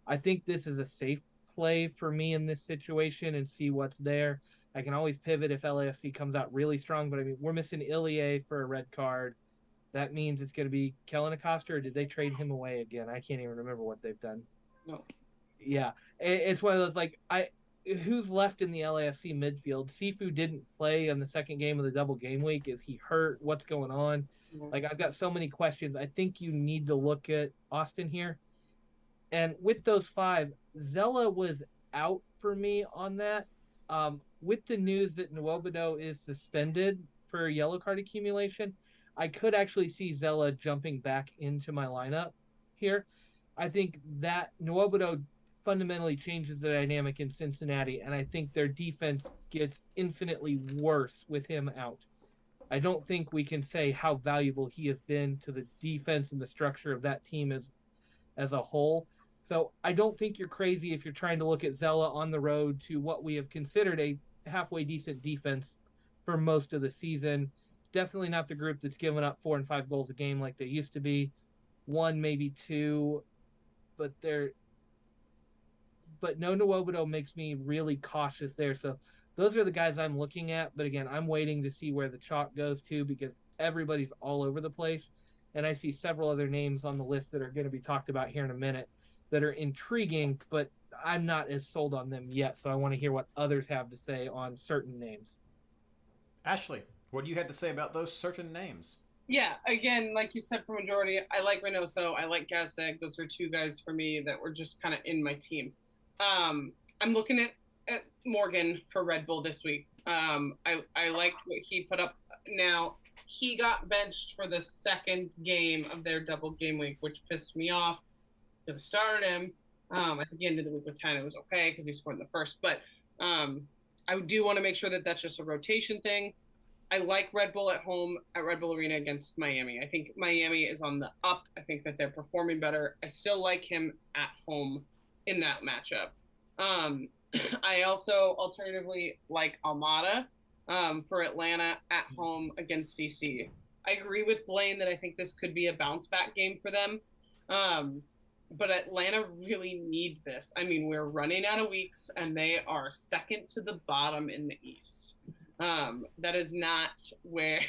I think this is a safe play for me in this situation and see what's there. I can always pivot if LAFC comes out really strong, but I mean, we're missing Ilie for a red card. That means it's going to be Kellen Acosta, or did they trade him away again? I can't even remember what they've done. No. Yeah, it's one of those like who's left in the LAFC midfield? Sifu didn't play in the second game of the double game week. Is he hurt? What's going on? No. Like I've got so many questions. I think you need to look at Austin here. And with those 5, Zella was out for me on that. With the news that Nwobodo is suspended for yellow card accumulation, I could actually see Zella jumping back into my lineup here. I think that Nwobodo fundamentally changes the dynamic in Cincinnati, and I think their defense gets infinitely worse with him out. I don't think we can say how valuable he has been to the defense and the structure of that team as a whole. So I don't think you're crazy if you're trying to look at Zella on the road to what we have considered a halfway decent defense for most of the season. Definitely not the group that's given up 4 and 5 goals a game like they used to be. One, maybe two, but no Nwobodo makes me really cautious there. So those are the guys I'm looking at. But again, I'm waiting to see where the chalk goes to because everybody's all over the place. And I see several other names on the list that are going to be talked about here in a minute that are intriguing, but I'm not as sold on them yet. So I want to hear what others have to say on certain names. Ashley, what do you have to say about those certain names? Yeah, again, like you said, for majority, I like Reynoso, I like Gazdag. Those were 2 guys for me that were just kind of in my team. I'm looking at Morgan for Red Bull this week. I like what he put up. Now, he got benched for the second game of their double game week, which pissed me off because I started him. At the end of the week with 10, it was okay because he scored in the first. But I do want to make sure that that's just a rotation thing. I like Red Bull at home at Red Bull Arena against Miami. I think Miami is on the up. I think that they're performing better. I still like him at home in that matchup. I also alternatively like Almada for Atlanta at home against DC. I agree with Blayne that I think this could be a bounce back game for them. But Atlanta really need this. I mean, we're running out of weeks and they are second to the bottom in the East. That is not where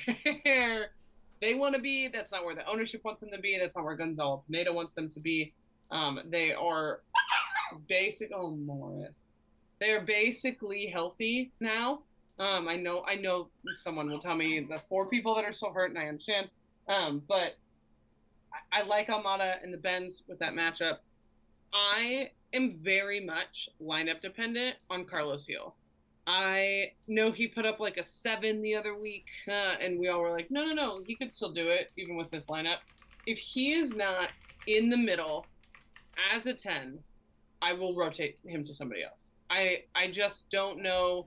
they want to be. That's not where the ownership wants them to be. That's not where Gonzalo Pineda wants them to be. They are Morris. They are basically healthy now. I know someone will tell me the 4 people that are still hurt, and I understand. But I like Almada and the Benz with that matchup. I am very much lineup dependent on Carlos Heel. I know he put up like a 7 the other week, and we all were like, no, he could still do it even with this lineup. If he is not in the middle as a 10, I will rotate him to somebody else. I just don't know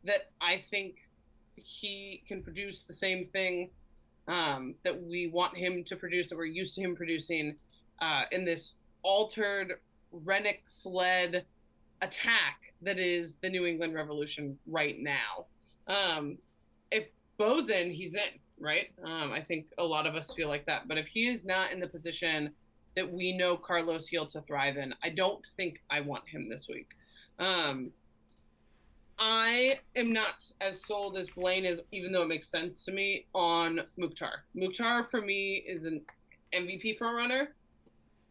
that I think he can produce the same thing that we want him to produce, that we're used to him producing in this altered Renix-led attack that is the New England Revolution right now. If Bo's in, he's in, right? I think a lot of us feel like that. But if he is not in the position that we know Carlos Gil to thrive in, I don't think I want him this week. I am not as sold as Blayne is, even though it makes sense to me, on Mukhtar. Mukhtar, for me, is an MVP frontrunner,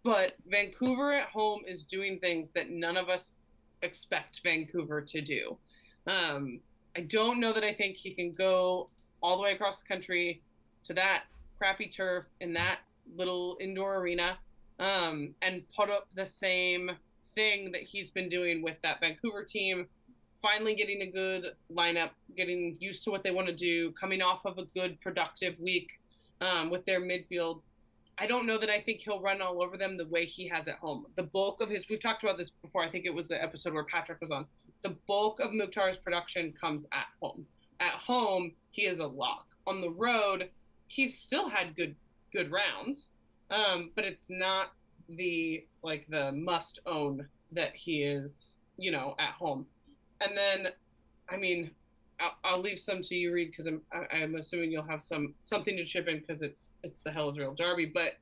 but Vancouver at home is doing things that none of us expect Vancouver to do. I don't know that I think he can go all the way across the country to that crappy turf in that little indoor arena and put up the same thing that he's been doing with that Vancouver team, finally getting a good lineup, getting used to what they want to do, coming off of a good productive week with their midfield. I don't know that I think he'll run all over them the way he has at home. The bulk of his, we've talked about this before, I think it was the episode where Patrick was on, the bulk of Mukhtar's production comes at home. At home, he is a lock. On the road, he's still had good rounds, but it's not the must own that he is, at home. And then, I mean, I'll leave some to you, Reid, because I'm assuming you'll have something to chip in because it's the Hell is Real Derby. But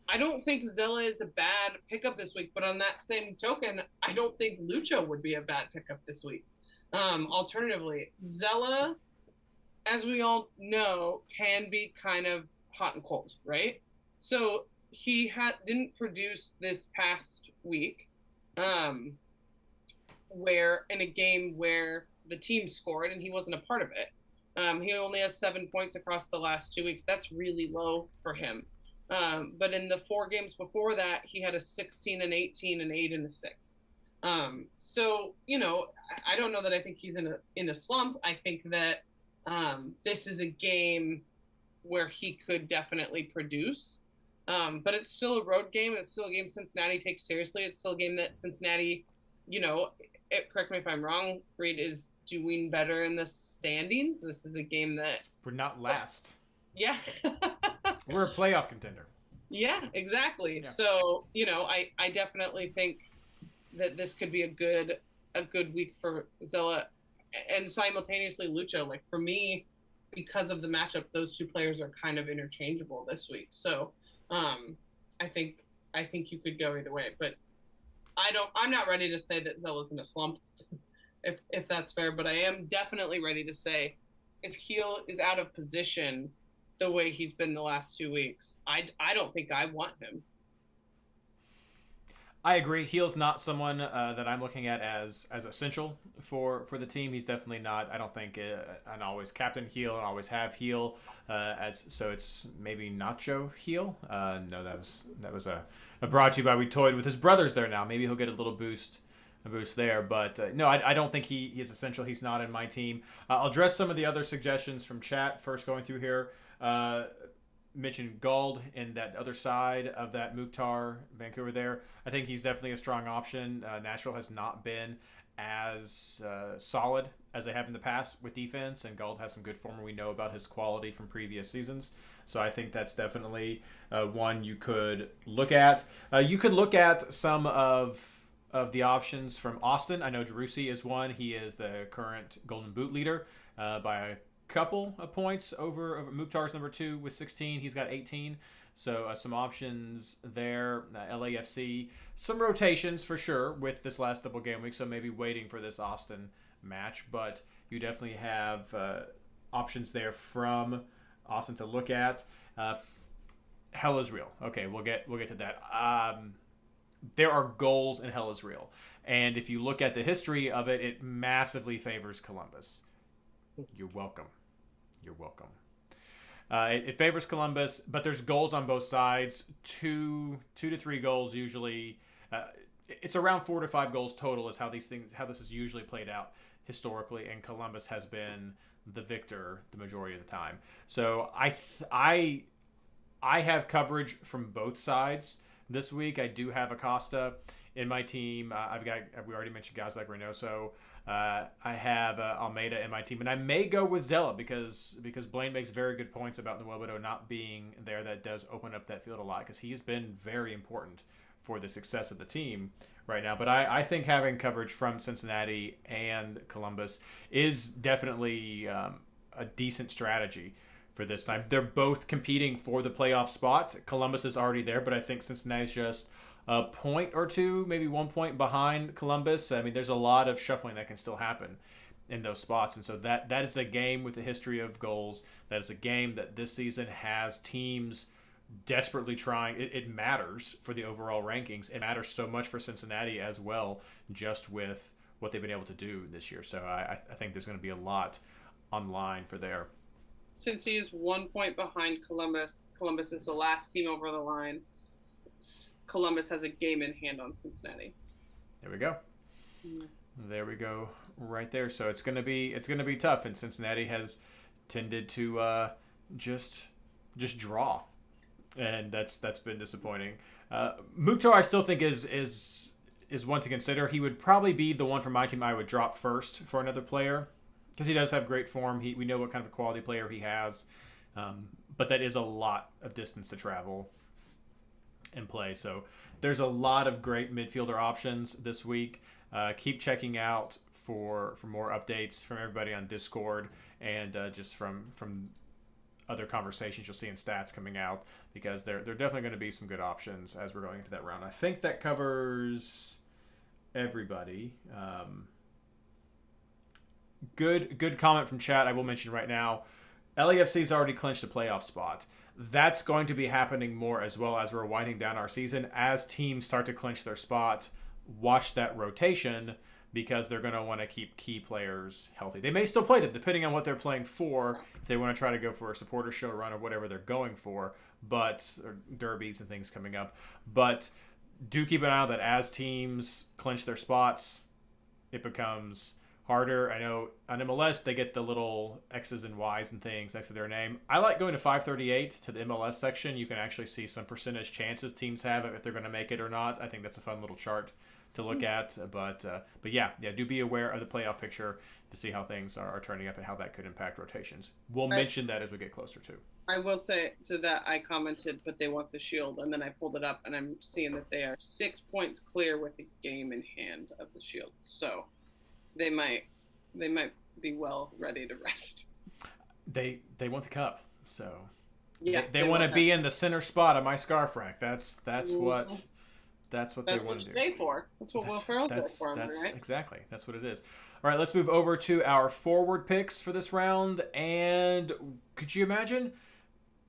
I don't think Zella is a bad pickup this week. But on that same token, I don't think Lucho would be a bad pickup this week. Alternatively, Zella, as we all know, can be kind of hot and cold, right? So he didn't produce this past week, where in a game where the team scored and he wasn't a part of it. He only has 7 points across the last 2 weeks. That's really low for him. But in the 4 games before that, he had a 16 and 18 and 8 and a 6. So, I don't know that I think he's in a slump. I think that this is a game where he could definitely produce. But it's still a road game. It's still a game Cincinnati takes seriously. It's still a game that Cincinnati, correct me if I'm wrong, Reid, is doing better in the standings. This is a game that... We're not last. Yeah. We're a playoff contender. Yeah, exactly. Yeah. So, I definitely think that this could be a good week for Zella and simultaneously Lucho. Like, for me, because of the matchup, those two players are kind of interchangeable this week. So, I think you could go either way, but I'm not ready to say that Zella's in a slump, if that's fair, but I am definitely ready to say if Gil is out of position the way he's been the last 2 weeks, I don't think I want him. I agree. Gil's not someone that I'm looking at as essential for the team. He's definitely not. I don't think an always captain Gil and always have Gil so it's maybe Nacho Gil. No, that was a brought to you by We Toyed with his brothers there now. Maybe he'll get a little boost there. But no, I don't think he is essential. He's not in my team. I'll address some of the other suggestions from chat first going through here. Mentioned Guld in that other side of that Mukhtar Vancouver there. I think he's definitely a strong option. Nashville has not been as solid as they have in the past with defense, and Guld has some good form. We know about his quality from previous seasons. So I think that's definitely one you could look at. You could look at some of the options from Austin. I know Driussi is one. He is the current Golden Boot leader by a couple of points over Mukhtar's number 2 with 16. He's got 18. So some options there. LAFC, some rotations for sure with this last double game week. So maybe waiting for this Austin match, but you definitely have options there from Austin to look at. Hell is Real. Okay, we'll get to that. There are goals in Hell is Real, and if you look at the history of it, it massively favors Columbus. You're welcome. It favors Columbus, but there's goals on both sides. 2 to 3 goals usually. It's around 4 to 5 goals total is how this is usually played out historically, and Columbus has been the victor the majority of the time. So I have coverage from both sides this week. I do have Acosta in my team. We already mentioned guys like Reynoso. I have Almeida in my team, and I may go with Zella because Blayne makes very good points about Nwobodo not being there. That does open up that field a lot because he has been very important for the success of the team right now. But I think having coverage from Cincinnati and Columbus is definitely a decent strategy for this time. They're both competing for the playoff spot. Columbus is already there, but I think Cincinnati's just a point or two, maybe 1 point behind Columbus. I mean, there's a lot of shuffling that can still happen in those spots. And so that is a game with a history of goals. That is a game that this season has teams desperately trying. It matters for the overall rankings. It matters so much for Cincinnati as well, just with what they've been able to do this year. So I think there's going to be a lot on line for there. Since he is 1 point behind Columbus, Columbus is the last team over the line. Columbus has a game in hand on Cincinnati. There we go. There we go, right there. So it's gonna be tough, and Cincinnati has tended to just draw, and that's been disappointing. Mukhtar, I still think is one to consider. He would probably be the one from my team I would drop first for another player because he does have great form. We know what kind of a quality player he has, but that is a lot of distance to travel and play. So there's a lot of great midfielder options this week. Keep checking out for more updates from everybody on Discord and just from other conversations you'll see in stats coming out, because there definitely going to be some good options as we're going into that round. I think that covers everybody. Good comment from chat. I will mention right now, LAFC's already clinched a playoff spot. That's going to be happening more as well as we're winding down our season. As teams start to clinch their spot, watch that rotation because they're going to want to keep key players healthy. They may still play them depending on what they're playing for, if they want to try to go for a supporter show run or whatever they're going for, or derbies and things coming up. But do keep an eye on that. As teams clinch their spots, it becomes harder. I know on MLS they get the little X's and Y's and things next to their name. I like going to 538 to the MLS section. You can actually see some percentage chances teams have if they're going to make it or not. I think that's a fun little chart to look at. But yeah, do be aware of the playoff picture to see how things are turning up and how that could impact rotations. We'll mention that as we get closer to. I will say to that, I commented, but they want the Shield, and then I pulled it up, and I'm seeing that they are 6 points clear with a game in hand of the Shield. So they might be well ready to rest. They want the cup, so yeah, they want to be in the center spot of my scarf rack. That's what they want to do. Pay for. That's what Will Ferrell's there for, right? Exactly. That's what it is. All right, let's move over to our forward picks for this round. And could you imagine?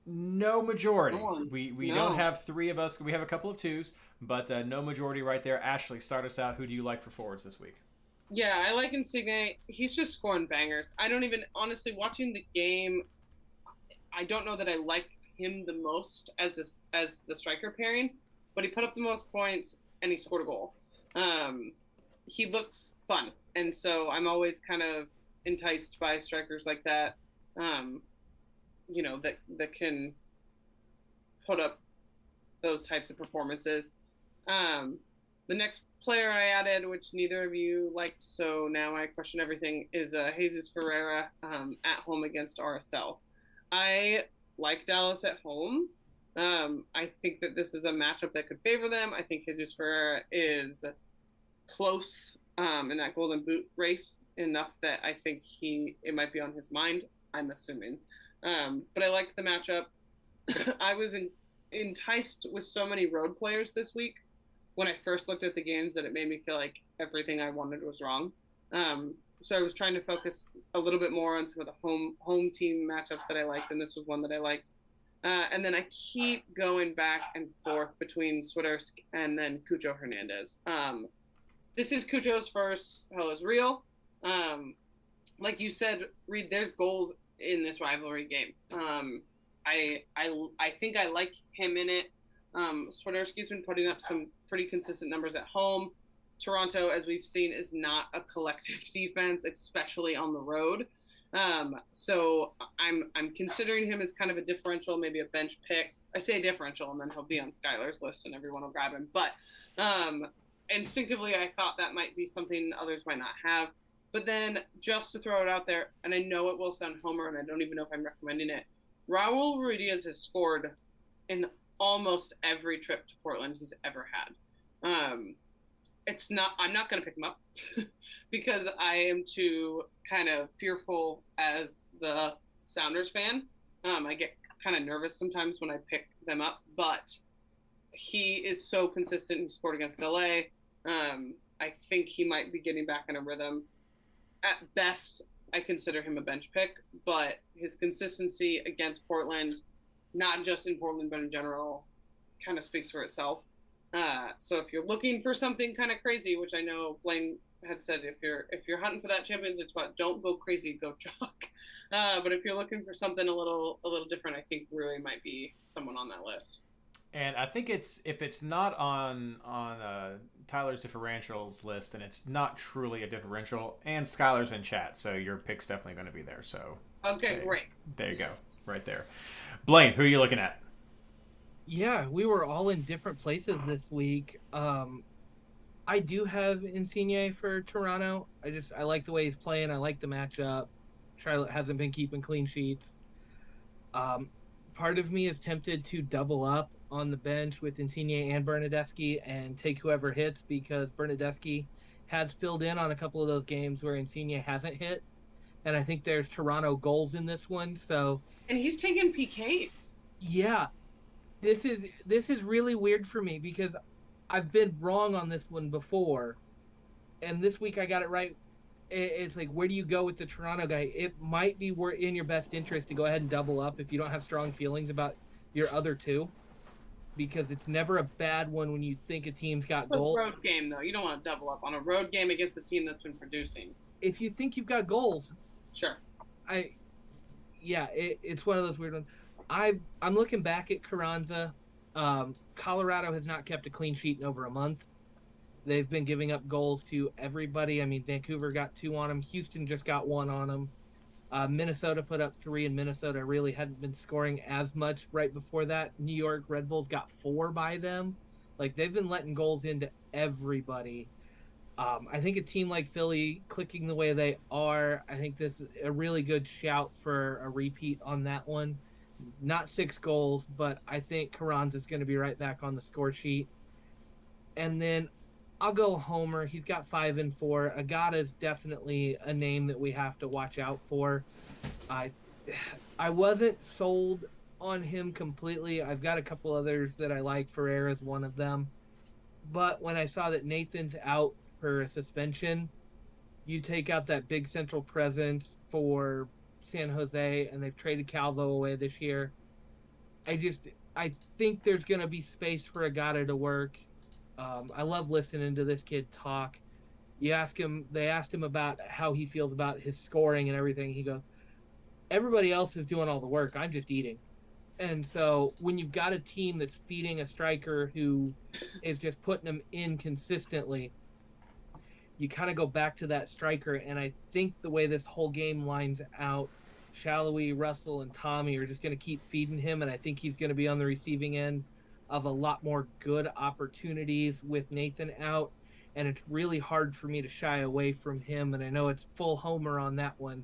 No majority. We don't have three of us. We have a couple of twos, but no majority right there. Ashley, start us out. Who do you like for forwards this week? Yeah, I like Insigne. He's just scoring bangers. I don't even, honestly, watching the game, I don't know that I liked him the most as the striker pairing, but he put up the most points and he scored a goal. He looks fun, and so I'm always kind of enticed by strikers like that, that can put up those types of performances. The next player I added, which neither of you liked, so now I question everything, is Jesus Ferreira at home against RSL. I like Dallas at home. I think that this is a matchup that could favor them. I think Jesus Ferreira is close in that Golden Boot race enough that I think it might be on his mind, I'm assuming. But I liked the matchup. I was enticed with so many road players this week when I first looked at the games that it made me feel like everything I wanted was wrong. So I was trying to focus a little bit more on some of the home team matchups that I liked, and this was one that I liked. And then I keep going back and forth between Swidersk and then Cucho Hernandez. This is Cucho's first Hellas Real. Like you said, Reid, there's goals in this rivalry game. I think I like him in it. Swiderski's been putting up some pretty consistent numbers at home. Toronto, as we've seen, is not a collective defense, especially on the road. So I'm considering him as kind of a differential, maybe a bench pick. I say differential, and then he'll be on Skylar's list, and everyone will grab him. But instinctively, I thought that might be something others might not have. But then, just to throw it out there, and I know it will sound homer, and I don't even know if I'm recommending it, Raul Ruidiaz has scored in almost every trip to Portland he's ever had. I'm not going to pick him up because I am too kind of fearful as the Sounders fan. I get kind of nervous sometimes when I pick them up, but he is so consistent. He scored against LA. I think he might be getting back in a rhythm. At best, I consider him a bench pick, but his consistency against Portland, not just in Portland, but in general, kind of speaks for itself. So if you're looking for something kind of crazy, which I know Blayne had said, if you're hunting for that Champions League spot, don't go crazy, go chalk. But if you're looking for something a little different, I think Rui might be someone on that list. And I think if it's not on Tyler's differentials list, then it's not truly a differential. And Skylar's in chat, so your pick's definitely going to be there. So okay, great. There you go, right there. Blayne, who are you looking at? Yeah, we were all in different places this week. I do have Insigne for Toronto. I like the way he's playing. I like the matchup. Charlotte hasn't been keeping clean sheets. Part of me is tempted to double up on the bench with Insigne and Bernadeschi and take whoever hits, because Bernadeschi has filled in on a couple of those games where Insigne hasn't hit. And I think there's Toronto goals in this one. And he's taking PKs. Yeah. This is really weird for me because I've been wrong on this one before, and this week I got it right. It's like, where do you go with the Toronto guy? It might be in your best interest to go ahead and double up if you don't have strong feelings about your other two, because it's never a bad one when you think a team's got goals. Road game, though. You don't want to double up on a road game against a team that's been producing. If you think you've got goals. Sure. It's one of those weird ones. I'm looking back at Carranza. Colorado has not kept a clean sheet in over a month. They've been giving up goals to everybody. I mean, Vancouver got 2 on them. Houston just got 1 on them. Minnesota put up 3, and Minnesota really hadn't been scoring as much right before that. New York Red Bulls got 4 by them. Like, they've been letting goals into everybody. I think a team like Philly clicking the way they are, I think this is a really good shout for a repeat on that one. Not 6 goals, but I think Carranza's going to be right back on the score sheet. And then I'll go Homer. He's got 5 and 4. Agata's definitely a name that we have to watch out for. I wasn't sold on him completely. I've got a couple others that I like. Ferreira's one of them. But when I saw that Nathan's out for a suspension, you take out that big central presence for San Jose, and they've traded Calvo away this year. I think there's going to be space for Agata to work. I love listening to this kid talk. They asked him about how he feels about his scoring and everything. He goes, everybody else is doing all the work. I'm just eating. And so when you've got a team that's feeding a striker who is just putting them in consistently, you kind of go back to that striker. And I think the way this whole game lines out, Shallowy, Russell, and Tommy are just going to keep feeding him. And I think he's going to be on the receiving end of a lot more good opportunities with Nathan out. And it's really hard for me to shy away from him. And I know it's full homer on that one.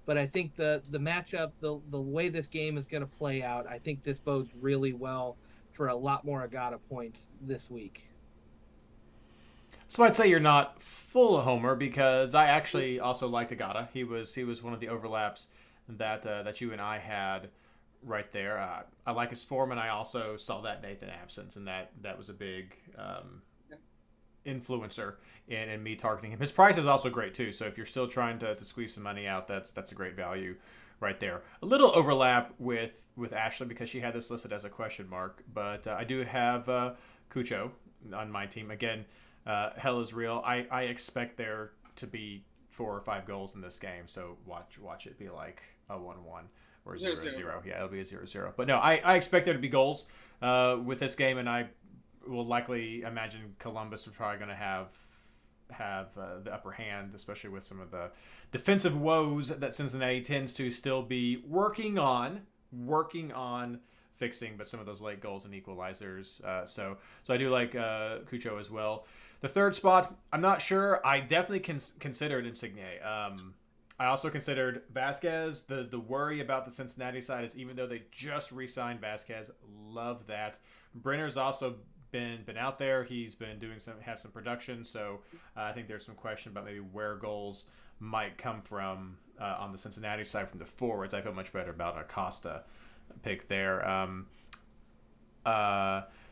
But I think the matchup, the way this game is going to play out, I think this bodes really well for a lot more Agata points this week. So I'd say you're not full of homer, because I actually also liked Agata. He was one of the overlaps that you and I had right there. I like his form, and I also saw that Nathan absence, and that was a big influencer in me targeting him. His price is also great too, so if you're still trying to squeeze some money out, that's a great value right there. A little overlap with Ashley, because she had this listed as a question mark, but I do have Cucho on my team. Again, hell is real. I expect there to be 4 or 5 goals in this game, so watch it be like a 1-1 or 0-0. Yeah, it'll be a 0-0. But no, I expect there to be goals with this game, and I will likely imagine Columbus is probably going to have the upper hand, especially with some of the defensive woes that Cincinnati tends to still be working on fixing, but some of those late goals and equalizers. So I do like Cucho as well. The third spot, I'm not sure. I definitely considered Insigne. I also considered Vasquez. The worry about the Cincinnati side is even though they just re-signed Vasquez, love that. Brenner's also been out there. He's been doing have some production. So I think there's some question about maybe where goals might come from on the Cincinnati side from the forwards. I feel much better about Acosta pick there.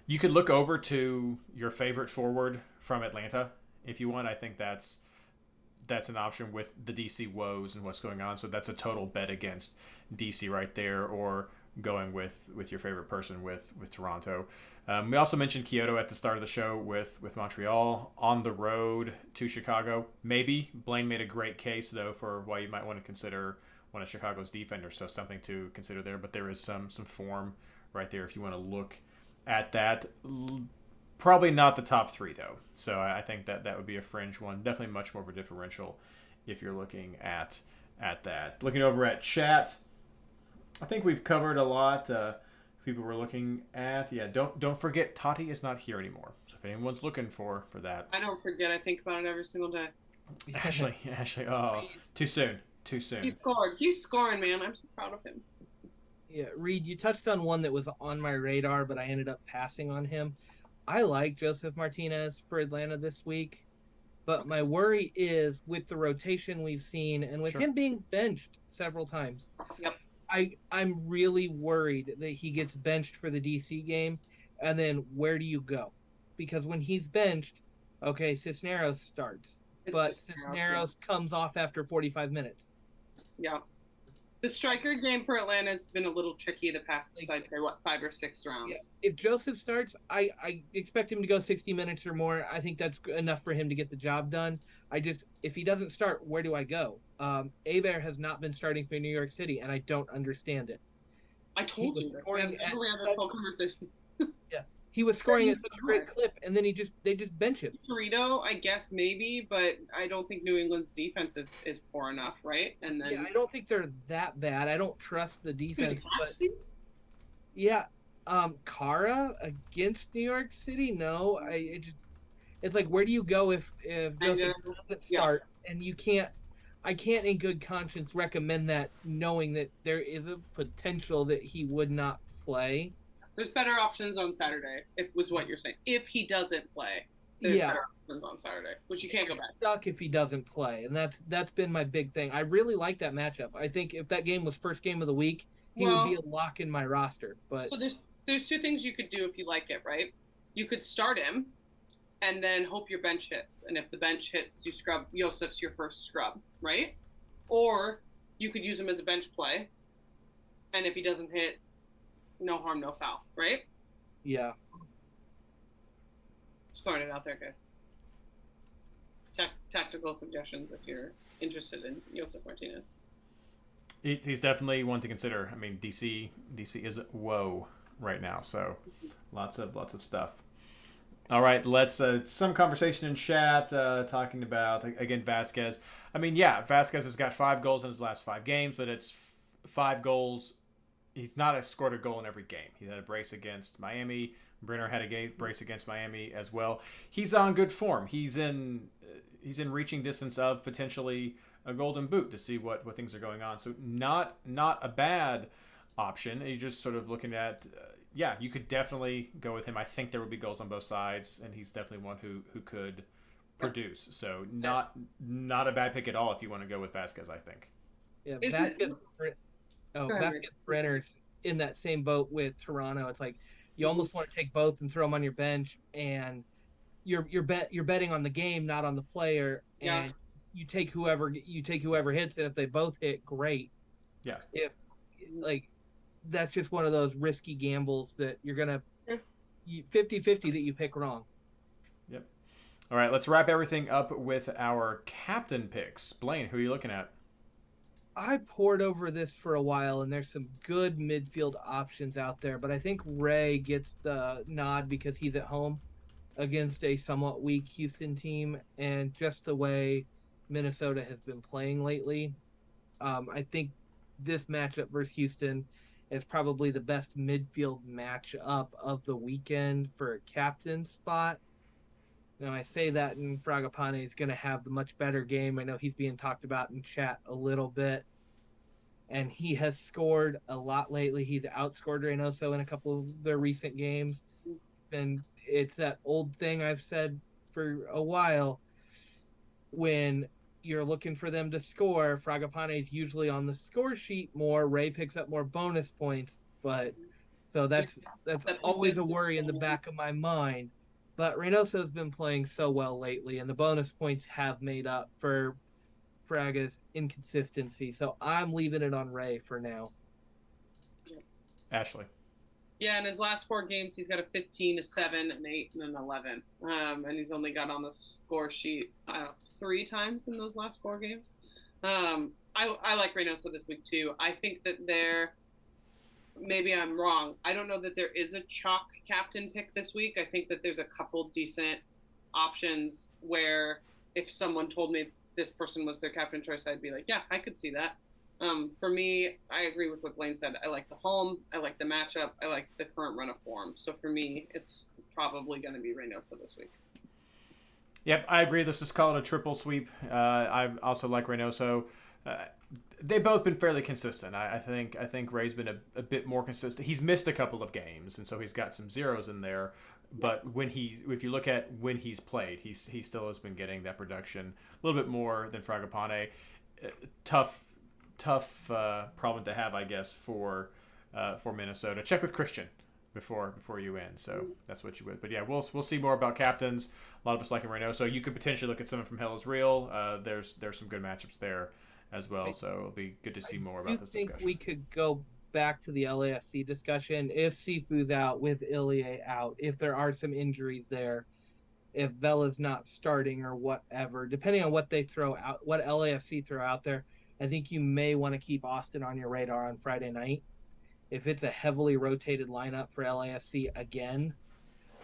You could look over to your favorite forward from Atlanta if you want. I think that's an option with the DC woes and what's going on. So that's a total bet against DC right there, or going with your favorite person with Toronto. We also mentioned Kyoto at the start of the show with Montreal on the road to Chicago. Maybe Blayne made a great case though for why you might want to consider one of Chicago's defenders. So something to consider there. But there is some form right there if you want to look at that. Probably not the top three though. So I think that would be a fringe one. Definitely much more of a differential if you're looking at that. Looking over at chat, I think we've covered a lot. People were looking at. Yeah, don't forget Totti is not here anymore. So if anyone's looking for that, I don't forget. I think about it every single day. Ashley. Oh, too soon. He's scoring, man. I'm so proud of him. Yeah, Reid, you touched on one that was on my radar, but I ended up passing on him. I like Joseph Martinez for Atlanta this week, but my worry is with the rotation we've seen and with him being benched several times. Yep. I'm really worried that he gets benched for the DC game, and then where do you go? Because when he's benched, okay, Cisneros starts, but Cisneros comes off after 45 minutes. Yeah. The striker game for Atlanta has been a little tricky the past, I'd say, 5 or 6 rounds. Yeah. If Joseph starts, I expect him to go 60 minutes or more. I think that's enough for him to get the job done. If he doesn't start, where do I go? Hebert has not been starting for New York City, and I don't understand it. I told you this. We had this whole conversation. Yeah. He was scoring at such a great clip, and then they just bench him. Torito, I guess maybe, but I don't think New England's defense is poor enough, right? And then I don't think they're that bad. I don't trust the defense, but yeah, Kara against New York City, no. It's like, where do you go if Joseph doesn't start, and I can't in good conscience recommend that, knowing that there is a potential that he would not play. There's better options on Saturday, if was what you're saying. If he doesn't play, there's better options on Saturday, which you can't go back. Stuck if he doesn't play, and that's been my big thing. I really like that matchup. I think if that game was first game of the week, he would be a lock in my roster. But so there's 2 things you could do if you like it, right? You could start him, and then hope your bench hits. And if the bench hits, you scrub Yosef's your first scrub, right? Or you could use him as a bench play, and if he doesn't hit, no harm, no foul, right? Yeah. Just throwing it out there, guys. Tactical suggestions if you're interested in Joseph Martinez. He's definitely one to consider. I mean, DC is whoa right now, so lots of stuff. All right, let's some conversation in chat talking about again Vasquez. I mean, yeah, Vasquez has got 5 goals in his last 5 games, but it's 5 goals. He's not scored a goal in every game. He had a brace against Miami. Brenner had a brace against Miami as well. He's on good form. He's in reaching distance of potentially a golden boot to see what things are going on. So not a bad option. You're just sort of looking at you could definitely go with him. I think there would be goals on both sides, and he's definitely one who could produce. So not a bad pick at all if you want to go with Vasquez, I think. Yeah, Vasquez Brenner's in that same boat with Toronto. It's like you almost want to take both and throw them on your bench, and you're betting on the game, not on the player. And you take whoever hits, and if they both hit, great. Yeah. If that's just one of those risky gambles that you're gonna 50-50 that you pick wrong. Yep. All right, let's wrap everything up with our captain picks. Blayne, who are you looking at? I poured over this for a while, and there's some good midfield options out there, but I think Ray gets the nod because he's at home against a somewhat weak Houston team, and just the way Minnesota has been playing lately, I think this matchup versus Houston is probably the best midfield matchup of the weekend for a captain spot. Now, I say that, and Fragapane is going to have the much better game. I know he's being talked about in chat a little bit. And he has scored a lot lately. He's outscored Reynoso in a couple of their recent games. And it's that old thing I've said for a while. When you're looking for them to score, Fragapane is usually on the score sheet more. Ray picks up more bonus points. But so that's always a worry in the back of my mind. But Reynoso's been playing so well lately, and the bonus points have made up for Fraga's inconsistency. So I'm leaving it on Ray for now. Ashley. Yeah, in his last 4 games, he's got a 15, a 7, an 8, and an 11. And he's only got on the score sheet 3 times in those last 4 games. I like Reynoso this week, too. I think that maybe I'm wrong. I don't know that there is a chalk captain pick this week. I think that there's a couple decent options where if someone told me this person was their captain choice, I'd be like, yeah, I could see that. For me, I agree with what Blayne said. I like the home. I like the matchup. I like the current run of form. So for me, it's probably going to be Reynoso this week. Yep, I agree. This is called a triple sweep. I also like Reynoso. They've both been fairly consistent. I think Ray's been a bit more consistent. He's missed a couple of games, and so he's got some zeros in there. But if you look at when he's played, he still has been getting that production a little bit more than Fragapane. Tough problem to have, I guess, for Minnesota. Check with Christian before you end. So that's what you would. But yeah, we'll see more about captains. A lot of us like Reynoso. You could potentially look at someone from Hell is Real. There's some good matchups there as well. So it'll be good to see more about this discussion. I think we could go back to the LAFC discussion. If Sifu's out, with Ilie out, if there are some injuries there, if Vela's not starting or whatever, depending on what they throw out, what LAFC throw out there, I think you may want to keep Austin on your radar on Friday night. If it's a heavily rotated lineup for LAFC again,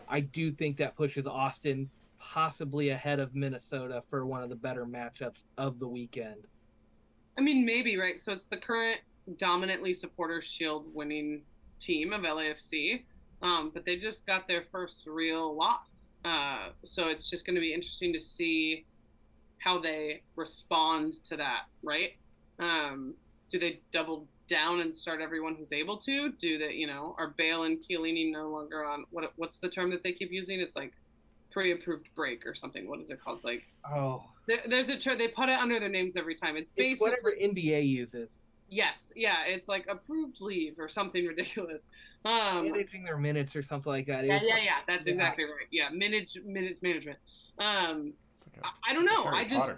I do think that pushes Austin possibly ahead of Minnesota for one of the better matchups of the weekend. I mean, maybe, right? So it's the current dominantly Supporters Shield winning team of LAFC, but they just got their first real loss. So it's just going to be interesting to see how they respond to that, right? Do they double down and start everyone who's able to? Do they, are Bale and Chiellini no longer on, what's the term that they keep using? It's like pre-approved break or something. What is it called? It's like, there's a term, they put it under their names every time. It's basically whatever NBA uses. Yes, yeah, it's like approved leave or something ridiculous. Managing their minutes or something like that. Yeah, that's exactly right. Yeah, minutes management. I don't know. I just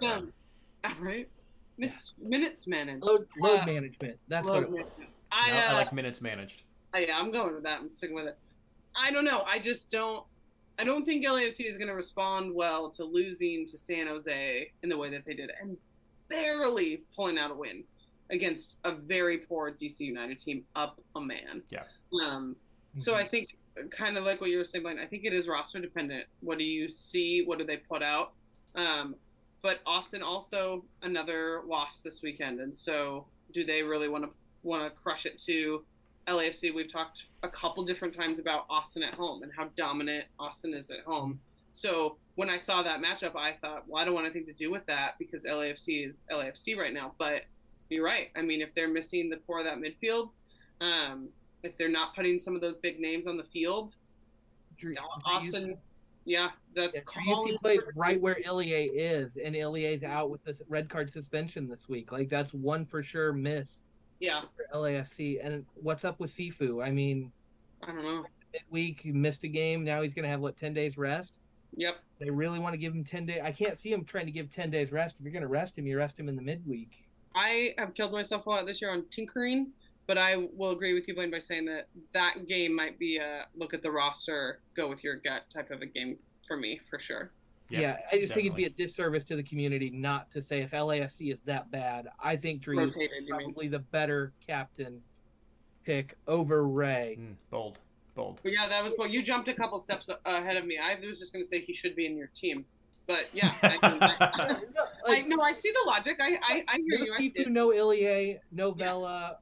right. Minutes managed. Load management. That's what it was. I like minutes managed. Yeah, I'm going with that. I'm sticking with it. I don't know. I don't think LAFC is going to respond well to losing to San Jose in the way that they did and barely pulling out a win against a very poor DC United team up a man. Yeah. So I think kind of like what you were saying, Blayne, I think it is roster dependent. What do you see? What do they put out? But Austin also another loss this weekend. And so do they really want to crush it to LAFC? We've talked a couple different times about Austin at home and how dominant Austin is at home. So when I saw that matchup, I thought, well, I don't want anything to do with that because LAFC is LAFC right now. But you're right. I mean, if they're missing the core of that midfield, if they're not putting some of those big names on the field, Austin, that's he plays right where Ilie is, and Ilie's out with this red card suspension this week. Like, that's one for sure miss. Yeah. For LAFC. And what's up with Sifu? I mean, I don't know. Midweek, he missed a game. Now he's going to have, 10 days rest? Yep. They really want to give him 10 days. I can't see him trying to give 10 days rest. If you're going to rest him, you rest him in the midweek. I have killed myself a lot this year on tinkering, but I will agree with you, Blayne, by saying that game might be a look at the roster, go with your gut type of a game for me, for sure. Yeah, I just think it'd be a disservice to the community not to say if LAFC is that bad. I think Drew is probably the better captain pick over Ray. Bold. But yeah, that was bold. You jumped a couple steps ahead of me. I was just going to say he should be in your team. But yeah, I see the logic. I hear you. Sifu, no Ilie, no Vela.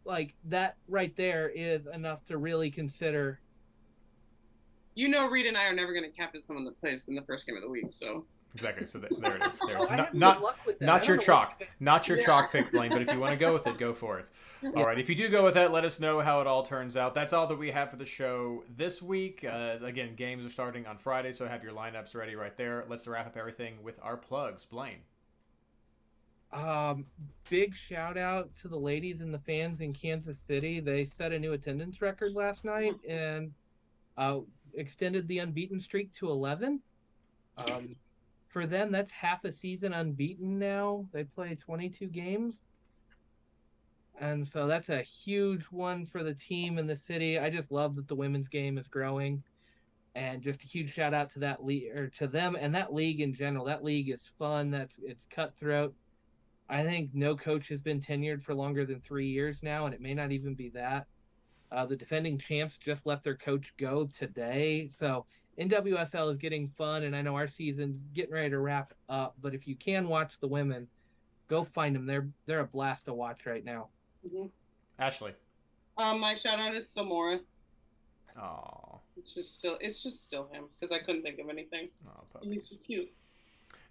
Like, that right there is enough to really consider Reid and I are never going to captain someone that plays in the first game of the week. So Exactly. So there it is. There. I have Not, good luck with that. not I your don't know what chalk. Not your chalk pick, Blayne. But if you want to go with it, go for it. All right. If you do go with that, let us know how it all turns out. That's all that we have for the show this week. Again, games are starting on Friday, so have your lineups ready right there. Let's wrap up everything with our plugs. Blayne. Big shout out to the ladies and the fans in Kansas City. They set a new attendance record last night and extended the unbeaten streak to 11. For them, that's half a season unbeaten now. They play 22 games. And so that's a huge one for the team and the city. I just love that the women's game is growing. And just a huge shout out to that league, or to them and that league in general. That league is fun. It's cutthroat. I think no coach has been tenured for longer than 3 years now, and it may not even be that. The defending champs just let their coach go today. So NWSL is getting fun, and I know our season's getting ready to wrap up. But if you can watch the women, go find them. They're a blast to watch right now. Mm-hmm. Ashley. My shout out is still Morris. Oh. It's just still him because I couldn't think of anything. Oh, And he's so cute.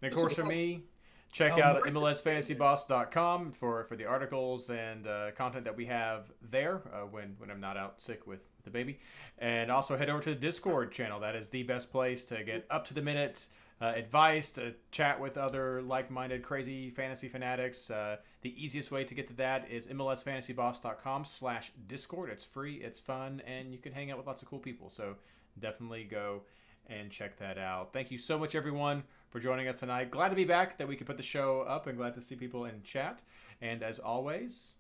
And of course, for me, check out MLSFantasyBoss.com for the articles and content that we have there when I'm not out sick with the baby. And also head over to the Discord channel. That is the best place to get up-to-the-minute advice, to chat with other like-minded crazy fantasy fanatics. The easiest way to get to that is MLSFantasyBoss.com/Discord. It's free, it's fun, and you can hang out with lots of cool people. So definitely go and check that out. Thank you so much, everyone, for joining us tonight. Glad to be back, that we could put the show up, and glad to see people in chat. And as always,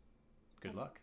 good luck.